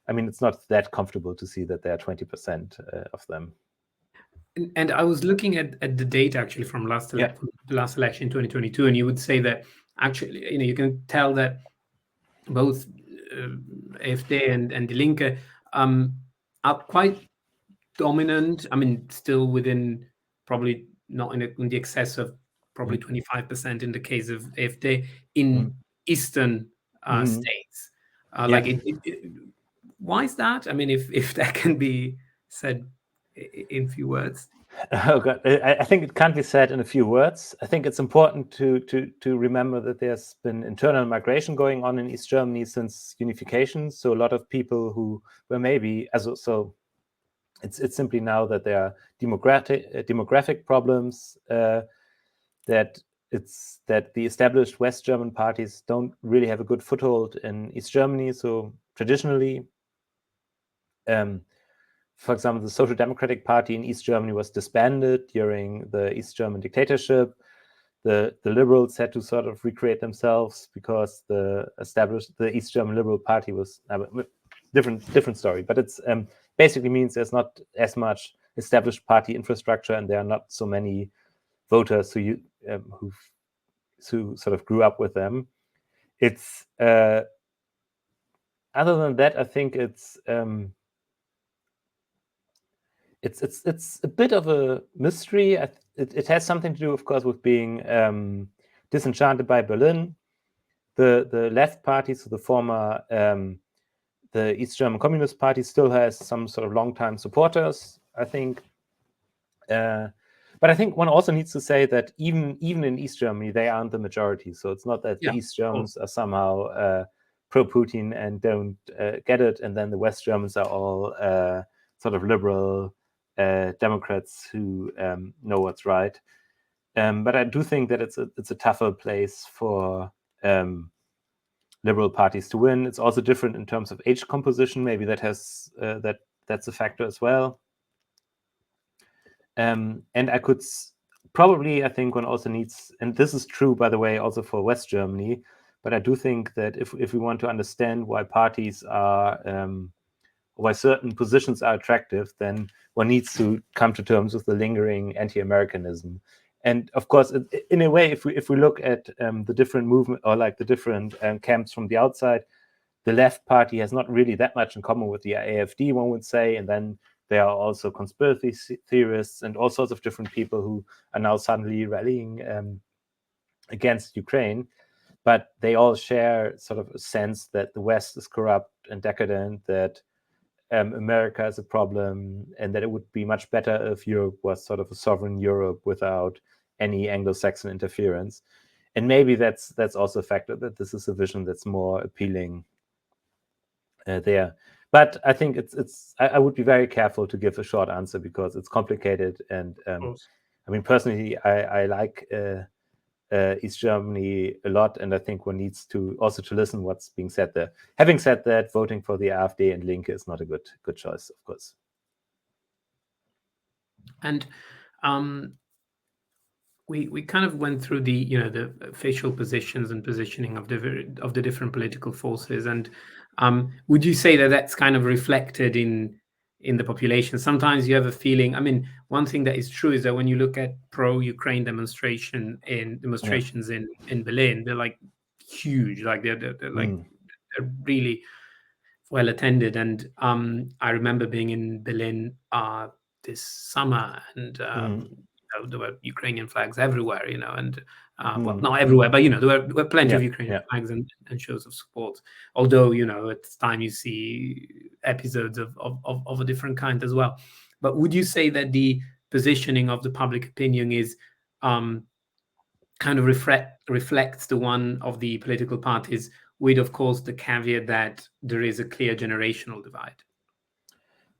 Speaker 2: It's not that comfortable to see that there are 20% of them.
Speaker 1: And I was looking at the data actually from last election 2022, and you would say that actually, you can tell that both AfD and Die Linke are quite dominant. Still within, probably not in the excess of probably 25% in the case of AfD in eastern states. Why is that? If that can be said in few words.
Speaker 2: Oh God, I think it can't be said in a few words. I think it's important to remember that there's been internal migration going on in East Germany since unification. So a lot of people who were maybe it's simply now that there are demographic problems, that the established West German parties don't really have a good foothold in East Germany. So traditionally, For example, the Social Democratic Party in East Germany was disbanded during the East German dictatorship. The liberals had to sort of recreate themselves because the East German Liberal Party was different story. But it's basically means there's not as much established party infrastructure, and there are not so many voters who sort of grew up with them. It's other than that, I think it's a bit of a mystery. It has something to do, of course, with being disenchanted by Berlin. The left party, so the former the East German Communist Party, still has some sort of long-time supporters, I think. But I think one also needs to say that even in East Germany, they aren't the majority. So it's not that the East Germans are somehow pro-Putin and don't get it, and then the West Germans are all sort of liberal Democrats who know what's right. But I do think that it's a tougher place for liberal parties to win. It's also different in terms of age composition. Maybe that has that's a factor as well. And I could probably, I think one also needs, and this is true, by the way, also for West Germany, but I do think that if we want to understand why parties are, why certain positions are attractive, then one needs to come to terms with the lingering anti-Americanism. And of course, in a way, if we look at the different movement, or like the different camps from the outside, the left party has not really that much in common with the AfD, one would say, and then there are also conspiracy theorists and all sorts of different people who are now suddenly rallying against Ukraine. But they all share sort of a sense that the West is corrupt and decadent, that America is a problem, and that it would be much better if Europe was sort of a sovereign Europe without any Anglo-Saxon interference. And maybe that's also a factor, that this is a vision that's more appealing there. But I think I would be very careful to give a short answer because it's complicated. And I mean, personally, I like East Germany a lot, and I think one needs to also to listen what's being said there. Having said that, voting for the AfD and Linke is not a good choice, of course.
Speaker 1: And we kind of went through the the official positions and positioning of the different political forces, and would you say that that's kind of reflected in the population? Sometimes you have a feeling. I mean, one thing that is true is that when you look at pro-Ukraine demonstrations in Berlin, they're like huge, like they're like they're really well attended. And I remember being in Berlin this summer, and there were Ukrainian flags everywhere, and well, not everywhere, but there were plenty of Ukrainian flags and shows of support. Although at the time you see episodes of a different kind as well. But would you say that the positioning of the public opinion is kind of reflects the one of the political parties, with, of course, the caveat that there is a clear generational divide?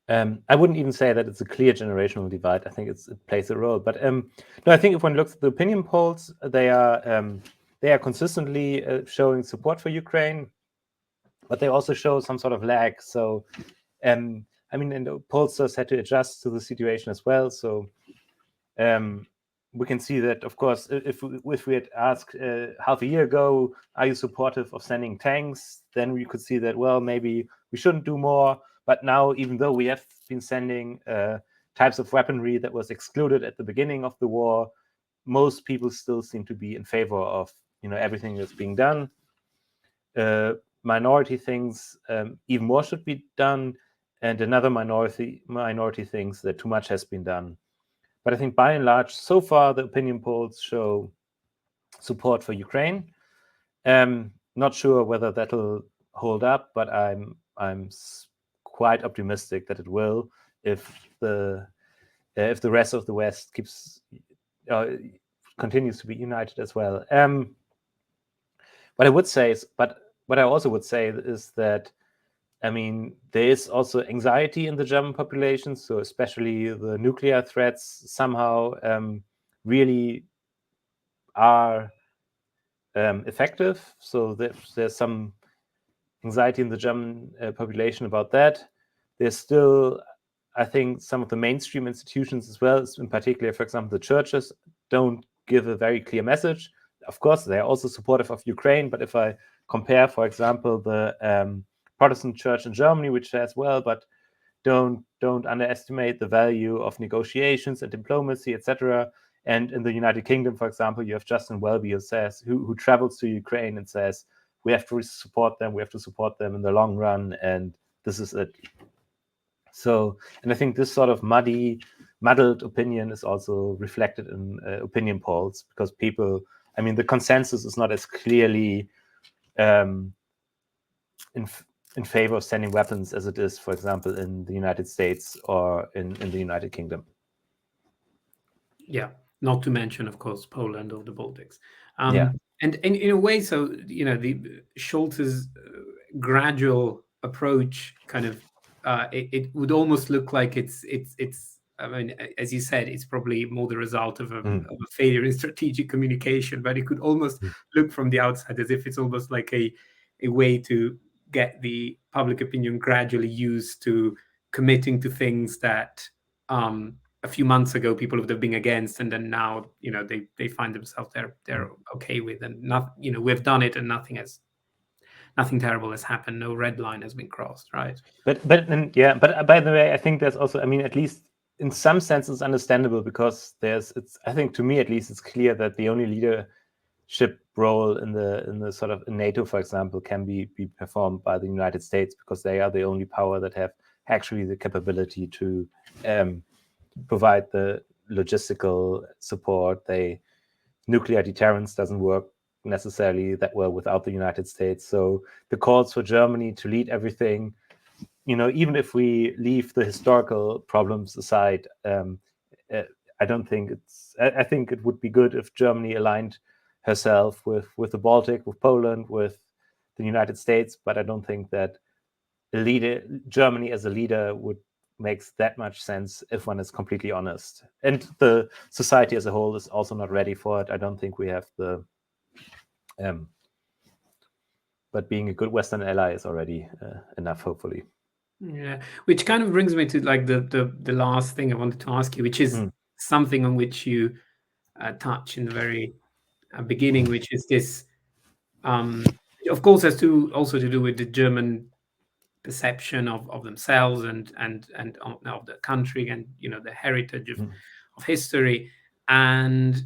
Speaker 2: I wouldn't even say that it's a clear generational divide. I think it plays a role. But no, I think if one looks at the opinion polls, they are consistently showing support for Ukraine, but they also show some sort of lag. So, I mean, and the pollsters had to adjust to the situation as well. So, we can see that, of course, if we had asked half a year ago, are you supportive of sending tanks? Then we could see that, well, maybe we shouldn't do more. But now, even though we have been sending types of weaponry that was excluded at the beginning of the war, most people still seem to be in favor of everything that's being done. Minority thinks even more should be done, and another minority thinks that too much has been done. But I think by and large, so far, the opinion polls show support for Ukraine. Not sure whether that'll hold up, but I'm quite optimistic that it will, if the rest of the West continues to be united as well. What I would say is, but what I also would say is that, I mean, there is also anxiety in the German population, so especially the nuclear threats somehow really are effective. So there's some anxiety in the German population about that. there's still, I think, some of the mainstream institutions as well, in particular, for example, the churches, don't give a very clear message. Of course, they're also supportive of Ukraine, but if I compare, for example, the Protestant church in Germany, which says, well, but don't underestimate the value of negotiations and diplomacy, etc. And in the United Kingdom, for example, you have Justin Welby who travels to Ukraine and says, we have to support them in the long run, and this is it. So, and I think this sort of muddled opinion is also reflected in opinion polls, because people, I mean, the consensus is not as clearly in favor of sending weapons as it is, for example, in the United States or in the United Kingdom.
Speaker 1: Yeah, not to mention, of course, Poland or the Baltics.
Speaker 2: Yeah.
Speaker 1: And in a way, so, the Scholz's gradual approach kind of, it would almost look like it's I mean, as you said, it's probably more the result of a failure in strategic communication, but it could almost look from the outside as if it's almost like a way to get the public opinion gradually used to committing to things that a few months ago people would have been against, and then now they find themselves they're okay with, and not we've done it and nothing terrible has happened, no red line has been crossed, right?
Speaker 2: But by the way, I think there's also, I mean, at least in some sense it's understandable, because I think, to me at least, it's clear that the only leadership role in the sort of in NATO, for example, can be performed by the United States, because they are the only power that have actually the capability to provide the logistical support. Nuclear deterrence doesn't work necessarily that well without the United States. So the calls for Germany to lead everything, even if we leave the historical problems aside, I don't think I think it would be good if Germany aligned herself with the Baltic, with Poland, with the United States, but I don't think that Germany as a leader makes that much sense if one is completely honest. And the society as a whole is also not ready for it. I don't think we have but being a good Western ally is already enough, hopefully.
Speaker 1: Yeah, which kind of brings me to like the last thing I wanted to ask you, which is something on which you touch in the very beginning, which is this, of course, has to also to do with the German perception of themselves and of the country, and the heritage of history, and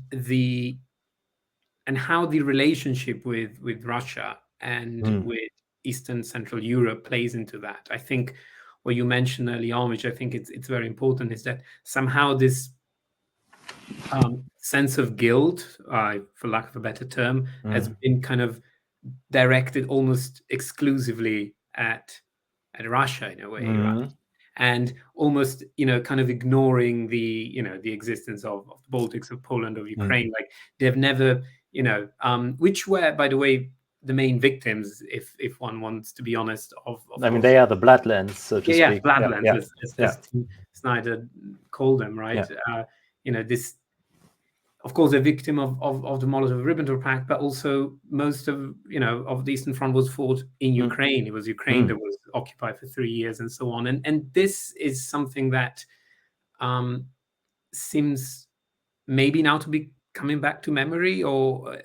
Speaker 1: how the relationship with Russia and with Eastern Central Europe plays into that. I think what you mentioned early on, which I think it's very important, is that somehow this sense of guilt, for lack of a better term, has been kind of directed almost exclusively at Russia in a way, right? And almost kind of ignoring the the existence of the Baltics, of Poland, of Ukraine. Like they've never which were, by the way, the main victims, if one wants to be honest, of
Speaker 2: I mean, they are the bloodlands, so to speak.
Speaker 1: Bloodlands, as Snyder called them, right? This, of course, a victim of the Molotov-Ribbentrop Pact, but also most of the Eastern Front was fought in Ukraine. It was Ukraine that was occupied for 3 years, and so on. And this is something that seems maybe now to be coming back to memory,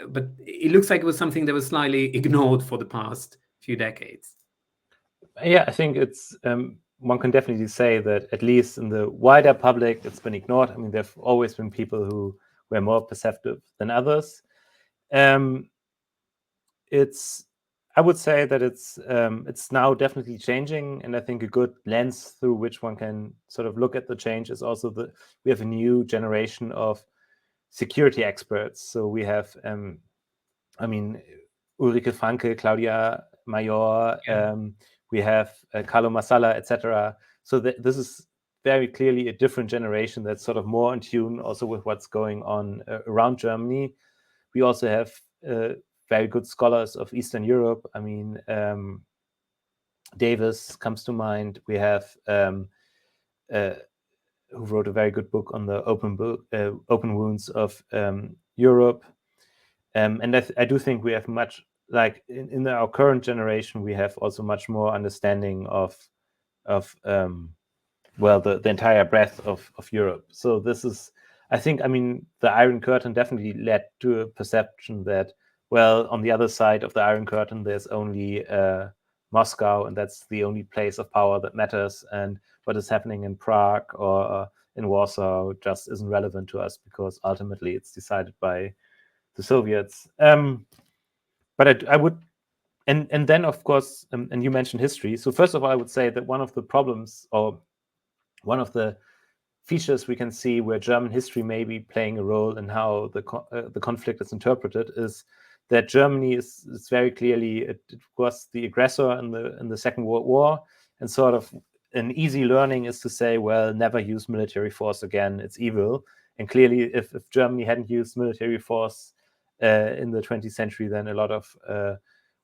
Speaker 1: but it looks like it was something that was slightly ignored for the past few decades.
Speaker 2: Yeah, I think it's one can definitely say that at least in the wider public, it's been ignored. I mean, there have always been people who were more perceptive than others. I would say that it's now definitely changing, and I think a good lens through which one can sort of look at the change is also we have a new generation of security experts. So we have, I mean, Ulrike Franke, Claudia Major, we have Carlo Massala, etc. So this is very clearly a different generation that's sort of more in tune also with what's going on around Germany. We also have very good scholars of Eastern Europe. I mean, Davis comes to mind. We have who wrote a very good book on the open wounds of Europe. And I do think we have much, like in our current generation, we have also much more understanding of the entire breadth of Europe. So this is, I think, I mean, the Iron Curtain definitely led to a perception that, well, on the other side of the Iron Curtain, there's only Moscow, and that's the only place of power that matters. And what is happening in Prague or in Warsaw just isn't relevant to us, because ultimately it's decided by the Soviets. But I would, and then of course, and you mentioned history. So first of all, I would say that one of the problems, or one of the features we can see where German history may be playing a role in how the conflict is interpreted, is that Germany is very clearly, it was the aggressor in the Second World War, and sort of an easy learning is to say, well, never use military force again, it's evil. And clearly, if Germany hadn't used military force in the 20th century, then a lot of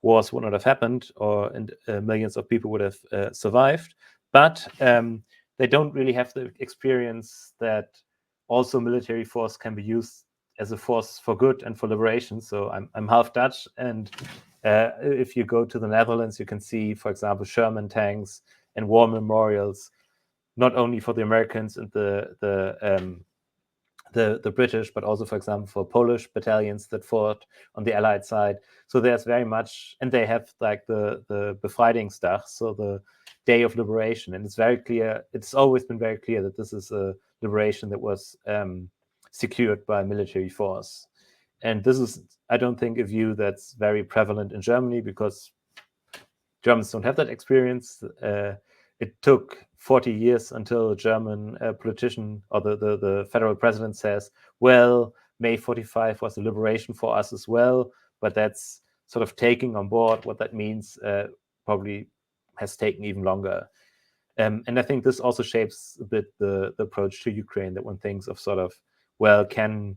Speaker 2: wars would not have happened, and millions of people would have survived. But they don't really have the experience that also military force can be used as a force for good and for liberation. So I'm half Dutch, and if you go to the Netherlands, you can see, for example, Sherman tanks and war memorials, not only for the Americans and the British, but also, for example, for Polish battalions that fought on the Allied side. So there's very much, and they have like the Befreiungsdag, so the Day of Liberation, and it's very clear. It's always been very clear that this is a liberation that was secured by military force, and this is, I don't think, a view that's very prevalent in Germany, because Germans don't have that experience. It took 40 years until a German politician or the federal president says, well, May 45 was a liberation for us as well, but that's sort of taking on board what that means probably has taken even longer. And I think this also shapes a bit the approach to Ukraine, that one thinks of sort of, well, can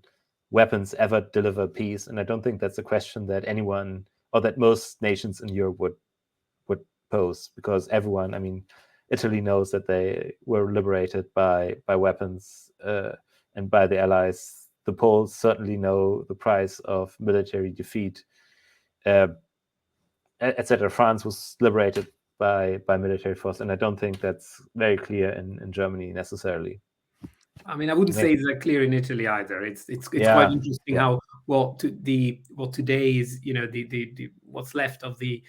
Speaker 2: weapons ever deliver peace? And I don't think that's a question that anyone, or that most nations in Europe would pose, because everyone, I mean, Italy knows that they were liberated by weapons and by the Allies. The Poles certainly know the price of military defeat, etc. France was liberated by military force, and I don't think that's very clear in Germany necessarily.
Speaker 1: I mean, I wouldn't say it's that clear in Italy either. It's quite interesting how what today is, you know, the what's left of the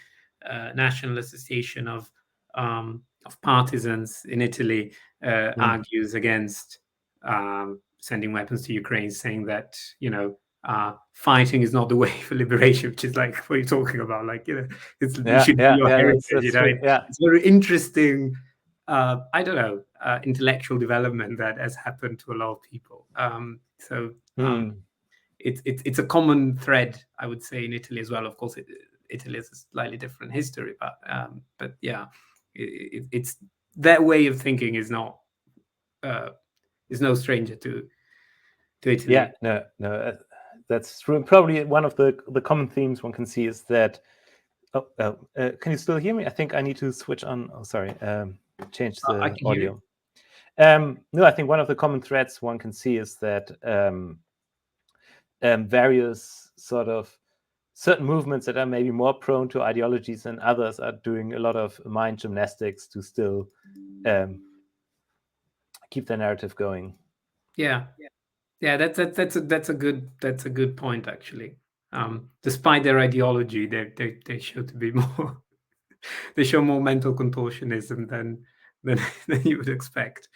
Speaker 1: National Association of partisans in Italy argues against sending weapons to Ukraine, saying that, you know, fighting is not the way for liberation, which is like, what are you talking about? Like, you know, it should be your heritage. You know, it's very interesting. I don't know, intellectual development that has happened to a lot of people. It's a common thread, I would say, in Italy as well. Of course, Italy has a slightly different history, but yeah, it's their way of thinking is no stranger to Italy.
Speaker 2: Yeah, no, that's true. Probably one of the common themes one can see is that. Can you still hear me? I think I need to switch on. Oh, sorry. Change the audio. No, I think one of the common threads one can see is that various sort of certain movements that are maybe more prone to ideologies than others are doing a lot of mind gymnastics to still keep the narrative going.
Speaker 1: Yeah, that's a good point, actually. Despite their ideology, they show to be more they show more mental contortionism than you would expect.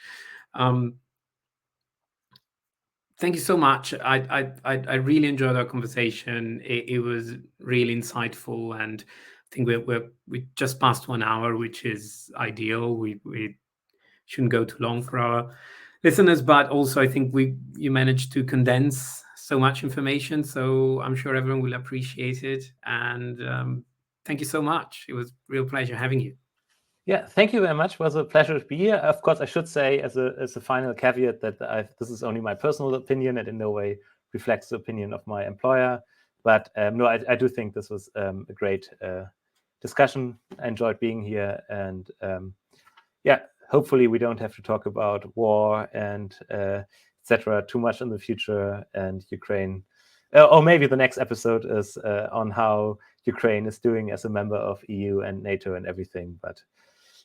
Speaker 1: Thank you so much. I really enjoyed our conversation. It was really insightful, and I think we just passed 1 hour, which is ideal. We shouldn't go too long for our listeners, but also I think you managed to condense so much information, so I'm sure everyone will appreciate it. And thank you so much. It was a real pleasure having you.
Speaker 2: Yeah, thank you very much. It was a pleasure to be here. Of course, I should say as a final caveat that this is only my personal opinion and in no way reflects the opinion of my employer. But no, I do think this was a great discussion. I enjoyed being here, and yeah, hopefully we don't have to talk about war and etc. too much in the future, and Ukraine. Or maybe the next episode is on how Ukraine is doing as a member of EU and NATO and everything. But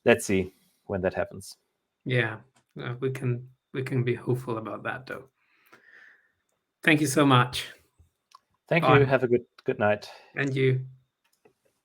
Speaker 2: let's see. when that happens.
Speaker 1: Yeah, we can be hopeful about that, though. Thank you so much.
Speaker 2: Thank
Speaker 1: Bye.
Speaker 2: you. Have a good night.
Speaker 1: And you.